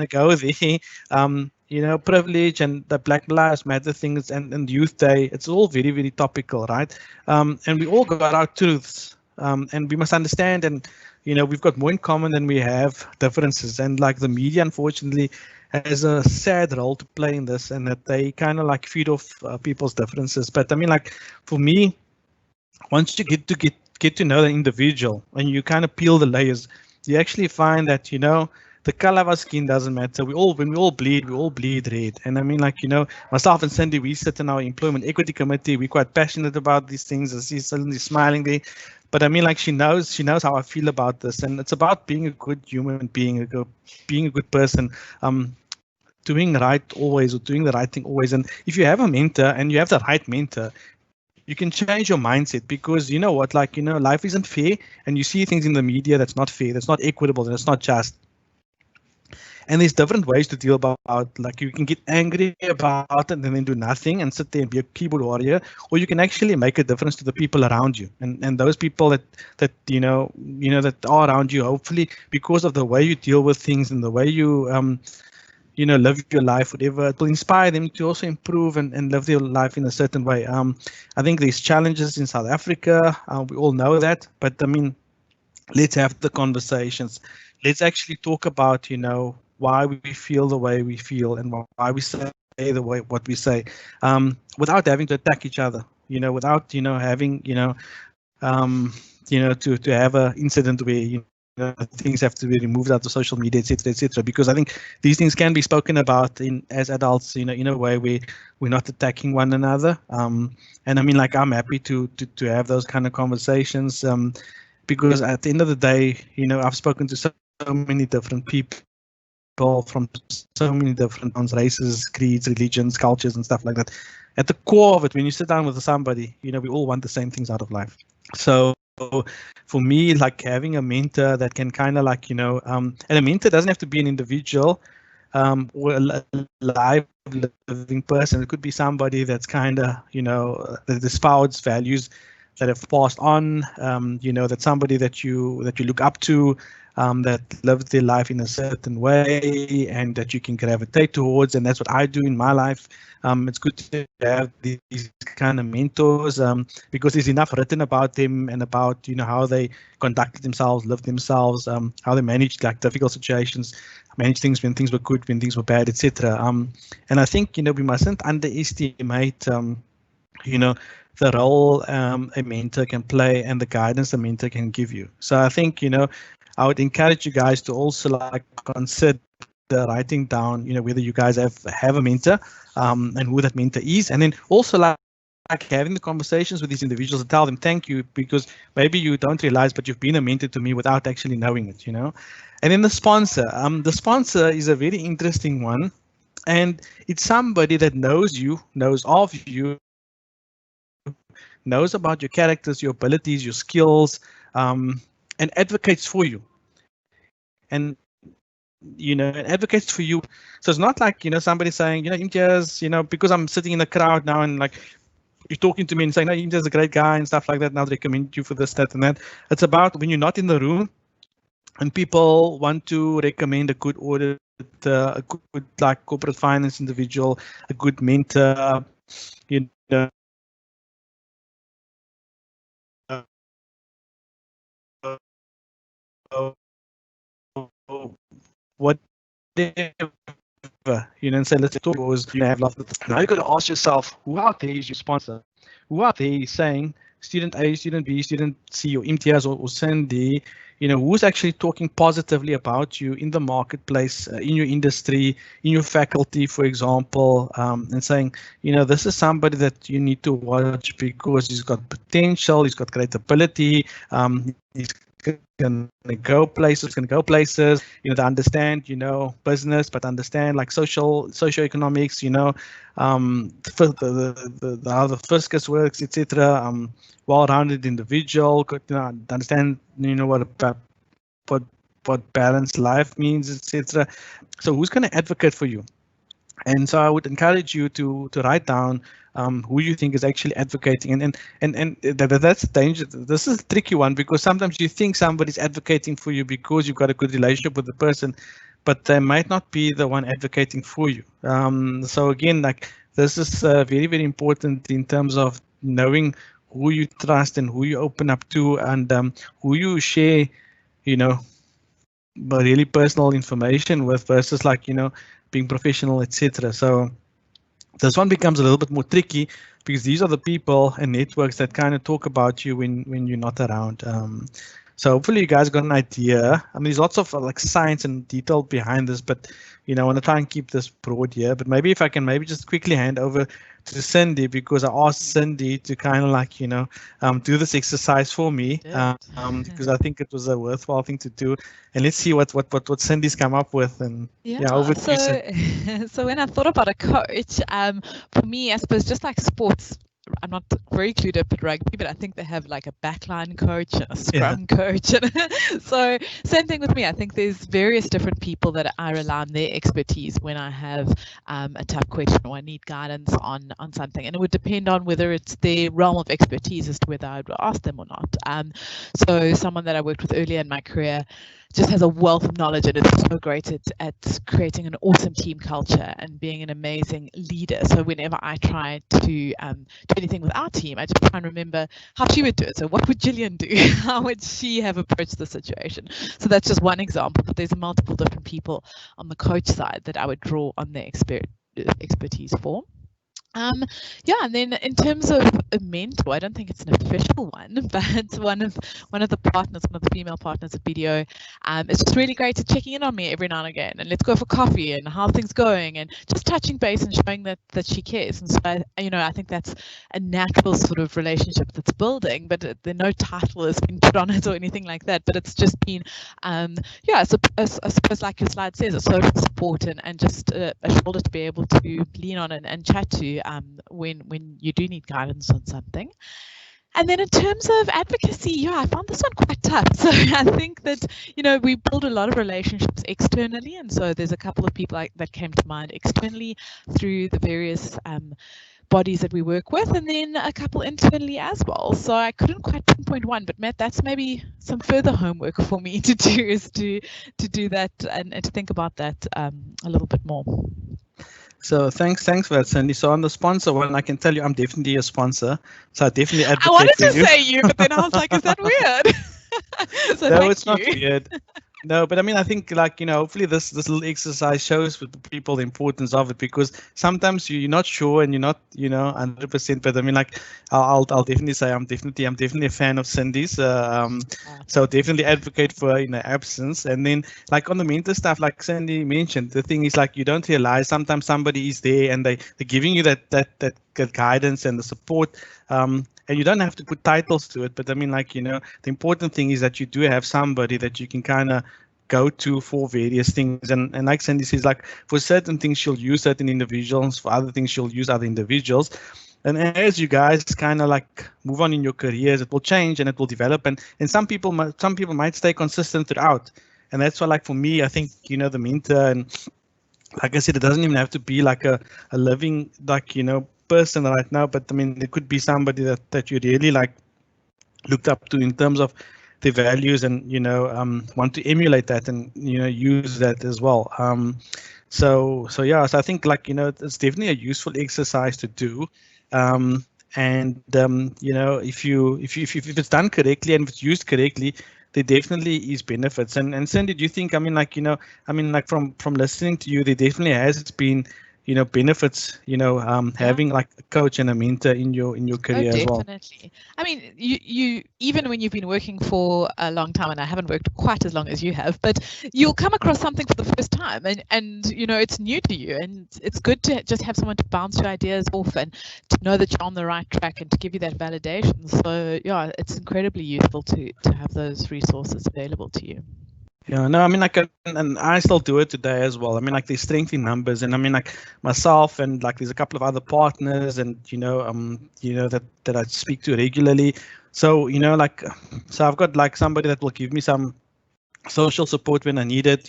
Speaker 1: go there. Privilege and the Black Lives Matter things and Youth Day, it's all very, very topical, right? And we all got our truths, and we must understand, and we've got more in common than we have differences. And, like, the media, unfortunately, has a sad role to play in this, and that they kind of, like, feed off people's differences. But like, for me, once you get to know the individual and you kind of peel the layers, you actually find that, the color of our skin doesn't matter. When we all bleed red. And myself and Cindy, we sit in our employment equity committee. We're quite passionate about these things. I see Cindy smiling there. But she knows how I feel about this. And it's about being a good human being, being a good person, doing right always, or doing the right thing always. And if you have a mentor and you have the right mentor, you can change your mindset, because life isn't fair, and you see things in the media that's not fair, that's not equitable, and it's not just. And there's different ways to deal about, like, you can get angry about it and then do nothing and sit there and be a keyboard warrior, or you can actually make a difference to the people around you, and those people that that are around you, hopefully, because of the way you deal with things and the way you live your life, whatever, it will inspire them to also improve and live their life in a certain way. I think there's challenges in South Africa. We all know that, but let's have the conversations. Let's actually talk about, why we feel the way we feel and why we say what we say, without having to attack each other, without, having, to have an incident where, things have to be removed out of social media, etc., because I think these things can be spoken about as adults, in a way where we're not attacking one another. And I'm happy to have those kind of conversations, because at the end of the day, I've spoken to so many different people, people from so many different races, creeds, religions, cultures, and stuff like that. At the core of it, when you sit down with somebody, you know, we all want the same things out of life. So for me, like having a mentor that can kind of like, you know, and a mentor doesn't have to be an individual or a live living person. It could be somebody that's kind of, you know, that espouses values that have passed on, you know, that's somebody that you look up to, that lives their life in a certain way and that you can gravitate towards. And that's what I do in my life. It's good to have these kind of mentors because there's enough written about them and about, you know, how they conducted themselves, lived themselves, how they managed like difficult situations, manage things when things were good, when things were bad, etc. And I think, you know, we mustn't underestimate, you know, the role a mentor can play and the guidance a mentor can give you. So I think, you know, I would encourage you guys to also like consider writing down, you know, whether you guys have a mentor and who that mentor is, and then also like having the conversations with these individuals and tell them thank you, because maybe you don't realize, but you've been a mentor to me without actually knowing it, you know. And then the sponsor is a very interesting one, and it's somebody that knows you, knows of you, knows about your characters, your abilities, your skills, and advocates for you. And you know, advocates for you. So it's not like, you know, somebody saying, you know, Imitiaaz, you know, because I'm sitting in the crowd now and like you're talking to me and saying, no, Imitiaaz is a great guy and stuff like that. Now I recommend you for this, that, and that. It's about when you're not in the room and people want to recommend a good audit, a good like corporate finance individual, a good mentor, you know, whatever, you know, and say, let's talk. Was, you know, have love. Now you got to ask yourself, who out there is your sponsor? Who out there is saying student A, student B, student C, or Imitiaaz or Cindy, you know, who's actually talking positively about you in the marketplace, in your industry, in your faculty, for example, and saying, you know, this is somebody that you need to watch because he's got potential, he's got great ability, he's going to go places, you know, to understand, you know, business, but understand like socioeconomics, you know, how the fiscus works, etc. Well-rounded individual, could, you know, understand, you know, what balanced life means, etc. So who's going to advocate for you? And so I would encourage you to write down who you think is actually advocating, and that's dangerous. This is a tricky one because sometimes you think somebody's advocating for you because you've got a good relationship with the person, but they might not be the one advocating for you. So again, like this is very, very important in terms of knowing who you trust and who you open up to, and who you share, you know, really personal information with versus like, you know, being professional, etc. So this one becomes a little bit more tricky because these are the people and networks that kind of talk about you when you're not around. So hopefully you guys got an idea. I mean, there's lots of like science and detail behind this, but you know, I want to try and keep this broad here. But maybe if I can maybe just quickly hand over to Cindy, because I asked Cindy to kind of like, you know, do this exercise for me, because I think it was a worthwhile thing to do. And let's see what Cindy's come up with. And yeah, over to you, Cindy.
Speaker 2: So when I thought about a coach, for me, I suppose just like sports, I'm not very clued up at rugby, but I think they have like a backline coach and a scrum coach. So same thing with me. I think there's various different people that I rely on their expertise when I have a tough question or I need guidance on something. And it would depend on whether it's their realm of expertise as to whether I would ask them or not. So someone that I worked with earlier in my career just has a wealth of knowledge and is so great at creating an awesome team culture and being an amazing leader. So whenever I try to do anything with our team, I just try and remember how she would do it. So what would Gillian do? How would she have approached the situation? So that's just one example, but there's multiple different people on the coach side that I would draw on their expertise for. Yeah, and then in terms of a mentor, I don't think it's an official one, but one of the partners, one of the female partners at BDO, it's just really great to checking in on me every now and again, and let's go for coffee and how things going, and just touching base and showing that she cares. And so I think that's a natural sort of relationship that's building, but no title has been put on it or anything like that. But it's just been, I suppose like your slide says, a social support and just a shoulder to be able to lean on and chat to when you do need guidance on something. And then in terms of advocacy, I found this one quite tough. So I think that, we build a lot of relationships externally. And so there's a couple of people that came to mind externally through the various bodies that we work with, and then a couple internally as well. So I couldn't quite pinpoint one, but Matt, that's maybe some further homework for me to do, is to do that and to think about that a little bit more.
Speaker 1: So thanks for that, Cindy. So on the sponsor one, I can tell you I'm definitely a sponsor. So I definitely advocate.
Speaker 2: I wanted to say you, but then I was like, is that weird? So
Speaker 1: no, it's not weird. No, but I mean, I think hopefully this little exercise shows with the people the importance of it, because sometimes you're not sure and you're not 100%. But I mean, I'll definitely say I'm definitely a fan of Cindy's. So definitely advocate for absence. And then on the mentor stuff, like Cindy mentioned, the thing is you don't realize sometimes somebody is there and they're giving you that guidance and the support. And you don't have to put titles to it, but I mean, the important thing is that you do have somebody that you can kind of go to for various things. And like Sandy says, for certain things, she'll use certain individuals. For other things, she'll use other individuals. And as you guys kind of move on in your careers, it will change and it will develop. And some people might stay consistent throughout. And that's why, for me, I think, the mentor, and like I said, it doesn't even have to be a living, person right now, but I mean, it could be somebody that you really looked up to in terms of their values, and want to emulate that and use that as well. So I think it's definitely a useful exercise to do. And if it's done correctly and if it's used correctly, there definitely is benefits. And Cindy, do you think, from listening to you, there definitely has been benefits, having a coach and a mentor in your career as well?
Speaker 2: Definitely. I mean, you even when you've been working for a long time, and I haven't worked quite as long as you have, but you'll come across something for the first time, and it's new to you, and it's good to just have someone to bounce your ideas off and to know that you're on the right track and to give you that validation. So it's incredibly useful to have those resources available to you.
Speaker 1: Yeah, no, I mean, and I still do it today as well. I mean, there's strength in numbers, and I mean, myself, and there's a couple of other partners, and that I speak to regularly. So so I've got somebody that will give me some social support when I need it,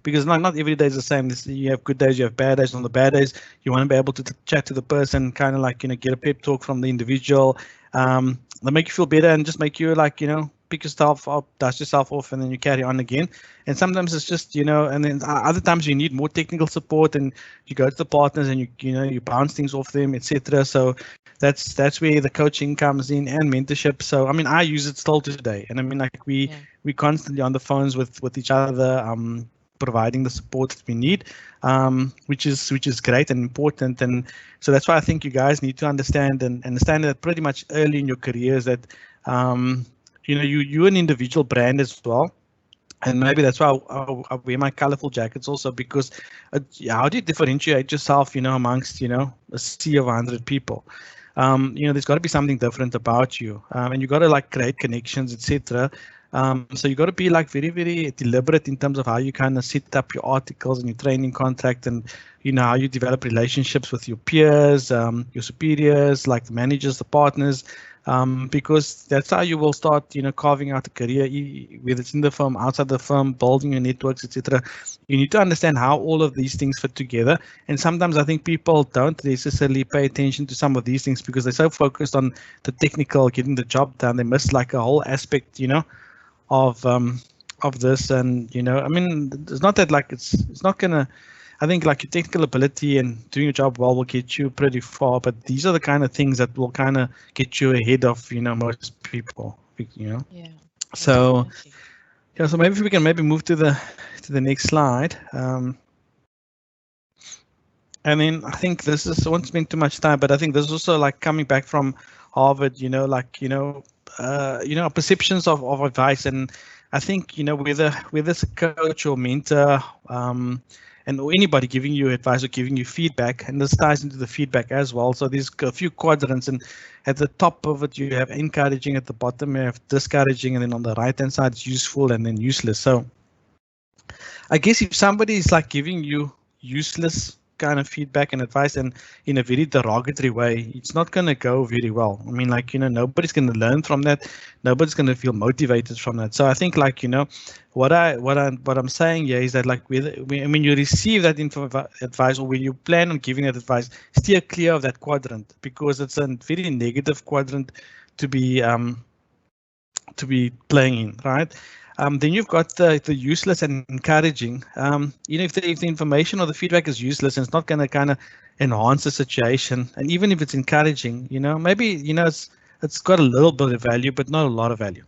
Speaker 1: because not every day is the same. You have good days, you have bad days. On the bad days, you want to be able to chat to the person, kind of get a pep talk from the individual. They'll make you feel better and just make you pick yourself up, dust yourself off, and then you carry on again. And sometimes it's just, and then other times you need more technical support, and you go to the partners and you bounce things off them, etc. So that's where the coaching comes in, and mentorship. So I mean, I use it still today, and I mean, we constantly on the phones with each other, providing the support that we need, which is great and important. And so that's why I think you guys need to understand that pretty much early in your careers that you're an individual brand as well. And maybe that's why I wear my colorful jackets also, because how do you differentiate yourself, amongst, a sea of 100 people? There's got to be something different about you, and you got to create connections, etc. So you got to be very, very deliberate in terms of how you kind of set up your articles and your training contract, and how you develop relationships with your peers, your superiors, the managers, the partners, because that's how you will start, carving out a career, whether it's in the firm, outside the firm, building your networks, etc. You need to understand how all of these things fit together. And sometimes I think people don't necessarily pay attention to some of these things because they're so focused on the technical, getting the job done. They miss a whole aspect, of this. And I mean, it's not that it's not gonna. I think your technical ability and doing your job well will get you pretty far, but these are the kind of things that will kind of get you ahead of most people. Yeah. So so maybe we can move to the next slide. And then I think this is, I won't spend too much time, but I think this is also like coming back from Harvard, like, our perceptions of advice. And I think, whether it's a coach or mentor, and or anybody giving you advice or giving you feedback, and this ties into the feedback as well. So there's a few quadrants, and at the top of it, you have encouraging, at the bottom, you have discouraging, and then on the right-hand side, it's useful and then useless. So I guess if somebody is like giving you useless kind of feedback and advice and in a very derogatory way, it's not going to go very well. I mean, like, nobody's going to learn from that. Nobody's going to feel motivated from that. So I think, like, what I'm saying here is that, like, when you receive that advice, or when you plan on giving that advice, steer clear of that quadrant, because it's a very negative quadrant to be playing in, right? Then you've got the useless and encouraging. If the information or the feedback is useless and it's not going to kind of enhance the situation, and even if it's encouraging, maybe it's got a little bit of value, but not a lot of value.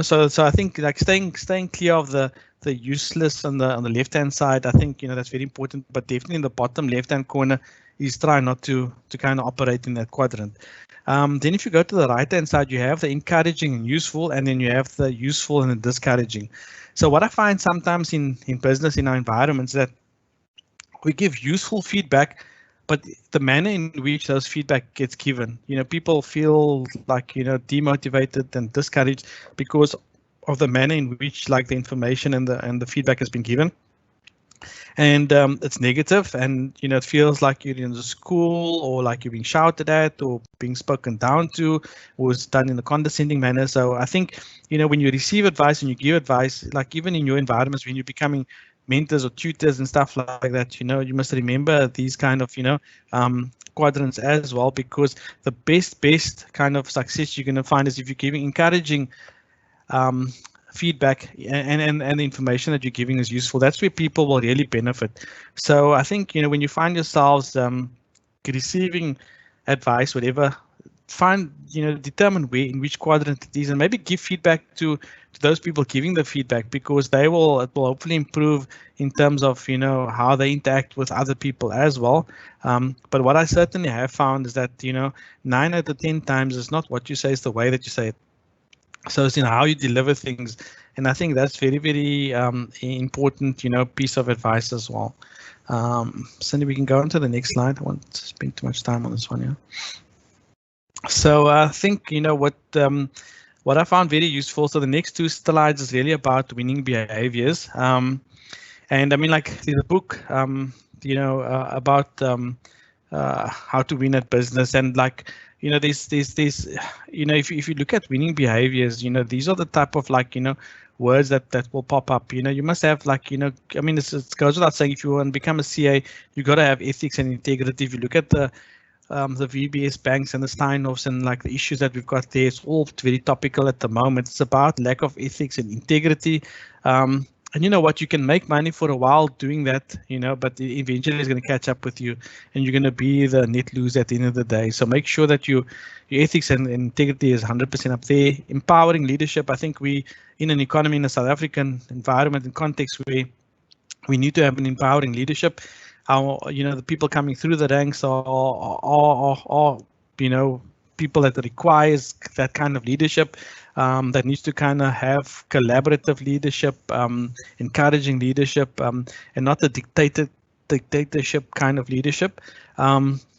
Speaker 1: So I think, like, staying clear of the useless on the left hand side. I think that's very important, but definitely in the bottom left hand corner is try not to kind of operate in that quadrant. Then if you go to the right hand side, you have the encouraging and useful, and then you have the useful and the discouraging. So what I find sometimes in business, in our environments, that we give useful feedback, but the manner in which those feedback gets given, people feel like, demotivated and discouraged because of the manner in which, like, the information and the feedback has been given. And it's negative, and it feels like you're in the school, or like you're being shouted at, or being spoken down to, or it's done in a condescending manner. So I think, when you receive advice and you give advice, like even in your environments, when you're becoming mentors or tutors and stuff like that, you must remember these kind of quadrants as well, because the best kind of success you're going to find is if you're giving encouraging feedback, and the information that you're giving is useful. That's where people will really benefit. So I think, when you find yourselves receiving advice, whatever, determine where, in which quadrant it is, and maybe give feedback to those people giving the feedback, because it will hopefully improve in terms of how they interact with other people as well. But what I certainly have found is that 9 out of 10 times it's not what you say, it's the way that you say it. So it's how you deliver things, and I think that's very, very important, piece of advice as well. Cindy, we can go on to the next slide. I won't spend too much time on this one here. So I think what I found very useful. So the next 2 slides is really about winning behaviors, and I mean, like, there's a book about how to win at business, and like, there's if you look at winning behaviors, these are the type of, like, words that will pop up. You must have, like, I mean, it goes without saying, if you want to become a CA, you got to have ethics and integrity. If you look at the VBS banks and the Steinhoffs and, like, the issues that we've got there, it's all very topical at the moment. It's about lack of ethics and integrity. And you know what, you can make money for a while doing that, but eventually it's going to catch up with you, and you're going to be the net loser at the end of the day. So make sure that your ethics and integrity is 100% up there. Empowering leadership. I think we, in an economy, in a South African environment and context, where we need to have an empowering leadership. The people coming through the ranks are people that requires that kind of leadership, that needs to kind of have collaborative leadership, encouraging leadership, and not the dictatorship kind of leadership.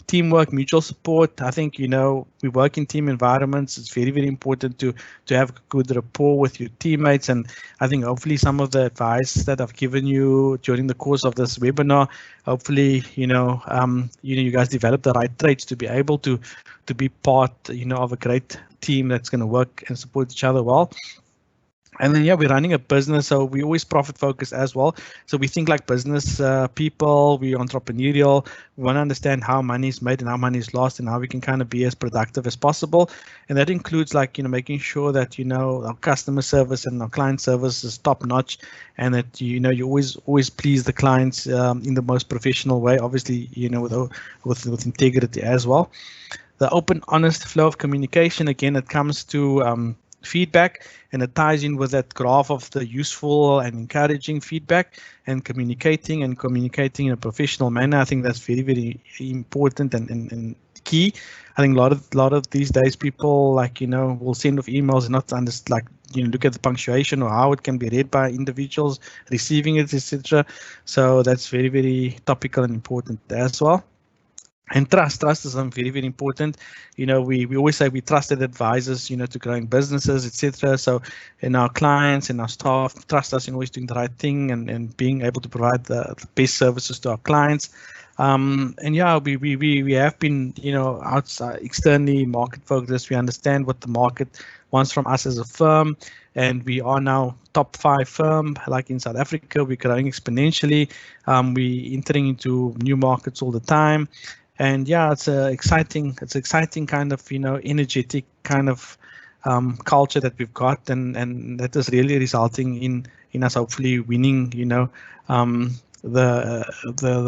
Speaker 1: Teamwork, mutual support. I think, we work in team environments. It's very, very important to have good rapport with your teammates. And I think hopefully some of the advice that I've given you during the course of this webinar, hopefully, you guys develop the right traits to be able to be part, of a great team that's going to work and support each other well. And then, we're running a business, so we always profit focused as well. So we think like business people, we're entrepreneurial. We want to understand how money is made and how money is lost, and how we can kind of be as productive as possible. And that includes, like, making sure that, our customer service and our client service is top notch, and that, you always please the clients in the most professional way, obviously, with integrity as well. The open, honest flow of communication. Again, it comes to feedback, and it ties in with that graph of the useful and encouraging feedback and communicating in a professional manner. I think that's very, very important and key. I think a lot of these days people will send off emails and not understand, look at the punctuation or how it can be read by individuals receiving it, etc. So that's very, very topical and important as well. And trust is very, very important. We always say we trusted advisors, to growing businesses, etc. So, and our clients and our staff trust us in always doing the right thing and being able to provide the best services to our clients. And yeah, we have been, outside externally market focused. We understand what the market wants from us as a firm, and we are now top 5 firm. Like in South Africa, we're growing exponentially. We're entering into new markets all the time. And yeah, it's exciting kind of, energetic kind of culture that we've got, and that is really resulting in us hopefully winning, the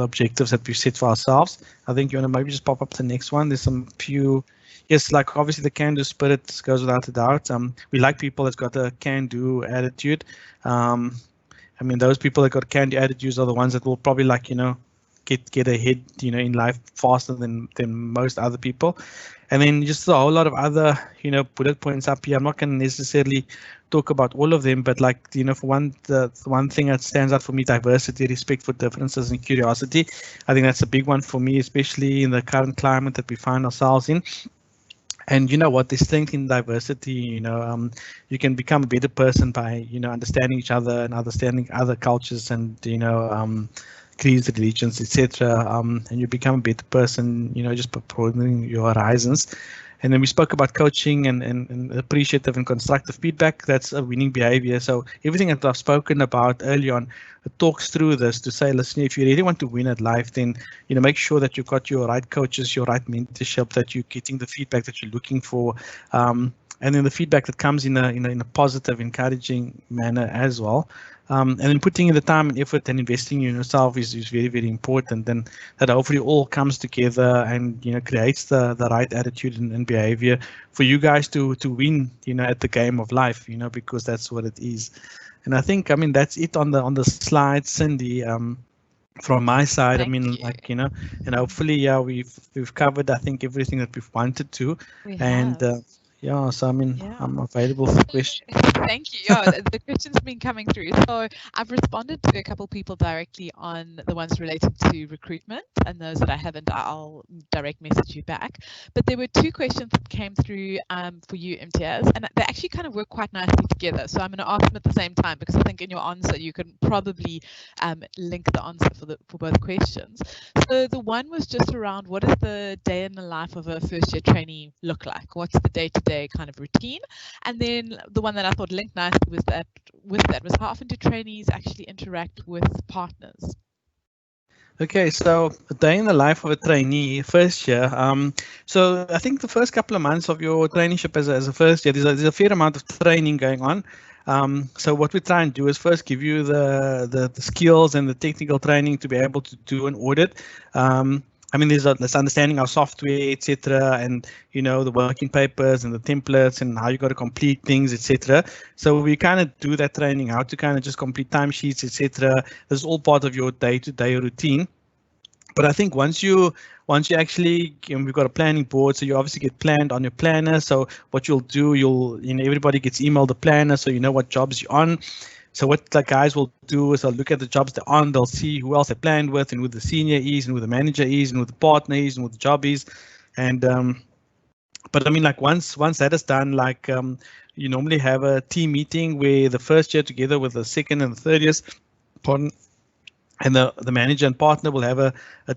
Speaker 1: objectives that we've set for ourselves. I think you want to maybe just pop up the next one. There's some few. Yes, like obviously the can-do spirit goes without a doubt. We like people that's got a can-do attitude. Those people that got can-do attitudes are the ones that will probably get ahead, in life faster than most other people. And then just a whole lot of other, bullet points up here. I'm not going to necessarily talk about all of them, but for one, the one thing that stands out for me, diversity, respect for differences, and curiosity. I think that's a big one for me, especially in the current climate that we find ourselves in. And there's strength in diversity. You can become a better person by, understanding each other and understanding other cultures and, creeds, religions, etc. And you become a better person, just by broadening your horizons. And then we spoke about coaching and appreciative and constructive feedback. That's a winning behavior. So everything that I've spoken about early on, it talks through this to say, listen, if you really want to win at life, then make sure that you've got your right coaches, your right mentorship, that you're getting the feedback that you're looking for, and then the feedback that comes in a positive, encouraging manner as well. And then putting in the time and effort and investing in yourself is very, very important, and that hopefully all comes together and creates the right attitude and behavior for you guys to win at the game of life, because that's what it is. And I think that's it on the slide, Cindy. From my side, and hopefully we've covered, I think, everything that we've wanted to. Yeah, so I'm available for questions.
Speaker 2: Thank you. Yeah, the questions have been coming through. So I've responded to a couple of people directly on the ones related to recruitment, and those that I haven't, I'll direct message you back. But there were 2 questions that came through for you, Imitiaaz, and they actually kind of work quite nicely together. So I'm going to ask them at the same time, because I think in your answer you can probably link the answer for both questions. So the one was just around, what does the day in the life of a first-year trainee look like? What's the day-to-day kind of routine? And then the one that I thought linked nicely was how often do trainees actually interact with partners?
Speaker 1: Okay, so a day in the life of a trainee first year. So I think the first couple of months of your traineeship as a first year, there's a fair amount of training going on. So what we try and do is first give you the skills and the technical training to be able to do an audit. There's understanding our software, etc., and the working papers and the templates and how you got to complete things, etc. So we kind of do that training, how to kind of just complete timesheets, etc. This is all part of your day-to-day routine. But I think once you actually, we've got a planning board, so you obviously get planned on your planner. So what you'll do, everybody gets emailed the planner, so you know what jobs you're on. So what the guys will do is they'll look at the jobs they're on, they'll see who else they planned with, and who the senior is, and who the manager is, and who the partner is, and who the job is. And but once that is done, you normally have a team meeting where the first year together with the second and the third years, and the manager and partner will have a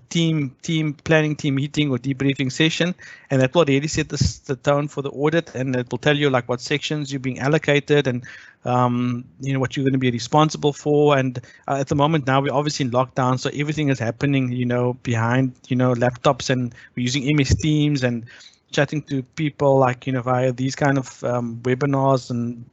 Speaker 1: team planning, team meeting or debriefing session, and that will really set the tone for the audit, and it will tell you what sections you're being allocated and what you're going to be responsible for. And at the moment now we're obviously in lockdown, so everything is happening behind laptops, and we're using MS Teams and chatting to people via these kind of webinars and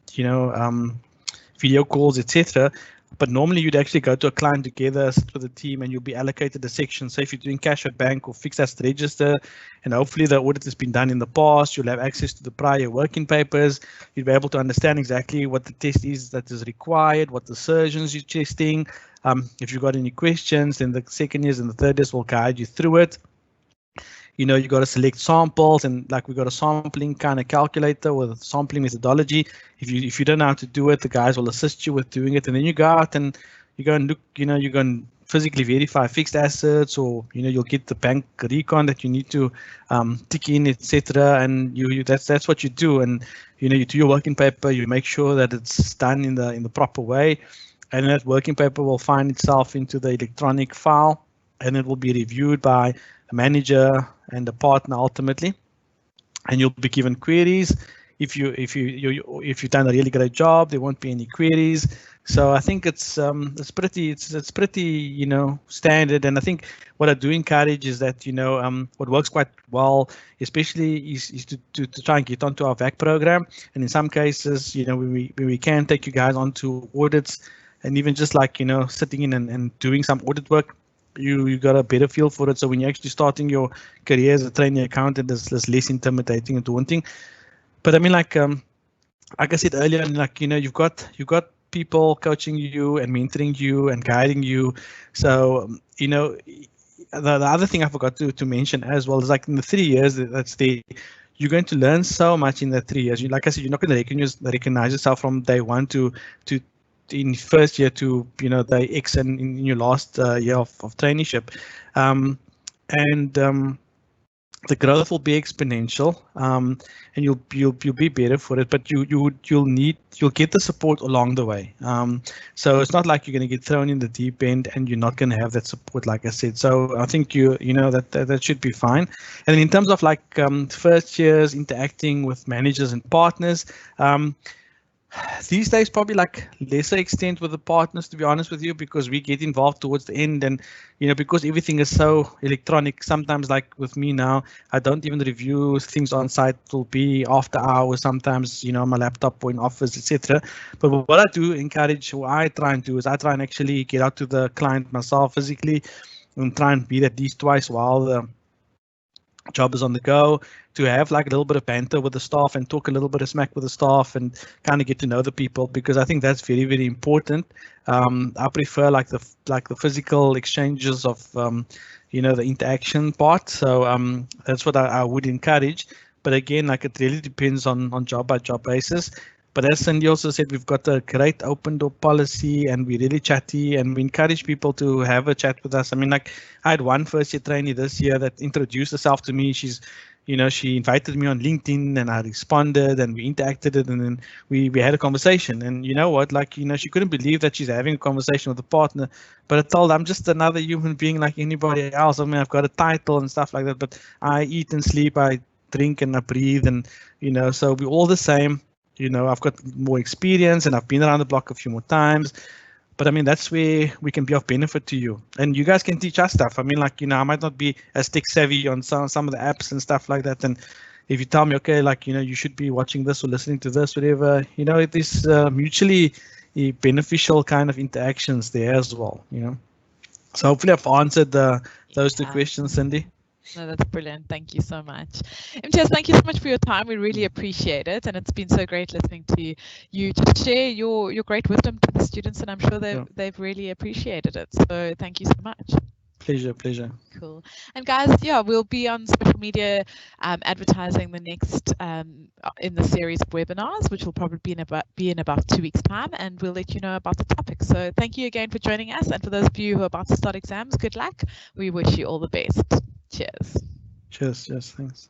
Speaker 1: video calls, etc. But normally you'd actually go to a client together, sit with the team, and you'll be allocated a section. So if you're doing cash at bank or fixed asset register, and hopefully the audit has been done in the past, you'll have access to the prior working papers. You'll be able to understand exactly what the test is that is required, what the surgeons you're testing. If you've got any questions, then the second years and the third years will guide you through it. You know, you got to select samples, and like we got a sampling kind of calculator with sampling methodology. If you don't know how to do it, the guys will assist you with doing it, and then you go out and you go and look. You know, you go and physically verify fixed assets, or you know, you'll get the bank recon that you need to tick in, etc. And that's what you do. And you know, you do your working paper. You make sure that it's done in the proper way, and that working paper will find itself into the electronic file, and it will be reviewed by a manager and a partner ultimately, and you'll be given queries. If you've done a really great job, there won't be any queries. So I think it's pretty you know, standard. And I think what I do encourage is that, you know, what works quite well, especially is to try and get onto our VAC program. And in some cases, you know, we can take you guys onto audits, and even just like, you know, sitting in and doing some audit work, you got a better feel for it. So when you're actually starting your career as a trainee accountant, it's less intimidating and daunting. But I mean, like I said earlier, like, you know, you've got people coaching you and mentoring you and guiding you. So you know, the other thing I forgot to mention as well is, like, in the 3 years that's there, you're going to learn so much in the 3 years. Like I said, you're not going to recognize yourself from day one to in first year to, you know, the X and in your last year of traineeship, and the growth will be exponential, and you'll be better for it. But you'll get the support along the way. So it's not like you're going to get thrown in the deep end and you're not going to have that support, like I said. So I think you know that should be fine. And in terms of like first years interacting with managers and partners, these days probably like lesser extent with the partners, to be honest with you, because we get involved towards the end, and you know, because everything is so electronic, sometimes like with me now, I don't even review things on site. It will be after hours sometimes, you know, on my laptop or in office, etc. But what I do encourage, or I try and do, is I try and actually get out to the client myself physically and try and be at least twice while the job is on the go, to have like a little bit of banter with the staff and talk a little bit of smack with the staff and kind of get to know the people, because I think that's very, very important. I prefer like the physical exchanges of you know, the interaction part. So that's what I would encourage. But again, like, it really depends on job by job basis. But as Cindy also said, we've got a great open door policy, and we're really chatty, and we encourage people to have a chat with us. I mean, like, I had one first year trainee this year that introduced herself to me. She's, you know, she invited me on LinkedIn, and I responded, and we interacted, and then we had a conversation. And you know what, like, you know, she couldn't believe that she's having a conversation with a partner. But I told her, I'm just another human being like anybody else. I mean, I've got a title and stuff like that, but I eat and sleep, I drink and I breathe, and you know, so we're all the same. You know, I've got more experience and I've been around the block a few more times, but I mean, that's where we can be of benefit to you, and you guys can teach us stuff. I mean, like, you know, I might not be as tech savvy on some of the apps and stuff like that, and if you tell me, okay, like, you know, you should be watching this or listening to this, whatever, you know, it is mutually beneficial kind of interactions there as well, you know. So hopefully I've answered those two questions, Cindy.
Speaker 2: No, that's brilliant. Thank you so much. Imitiaaz, thank you so much for your time. We really appreciate it. And it's been so great listening to you just share your great wisdom to the students. And I'm sure they've really appreciated it. So thank you so much.
Speaker 1: Pleasure.
Speaker 2: Cool. And guys, yeah, we'll be on social media advertising the next in the series of webinars, which will probably be in about 2 weeks' time, and we'll let you know about the topic. So thank you again for joining us. And for those of you who are about to start exams, good luck. We wish you all the best. Cheers.
Speaker 1: Cheers. Thanks.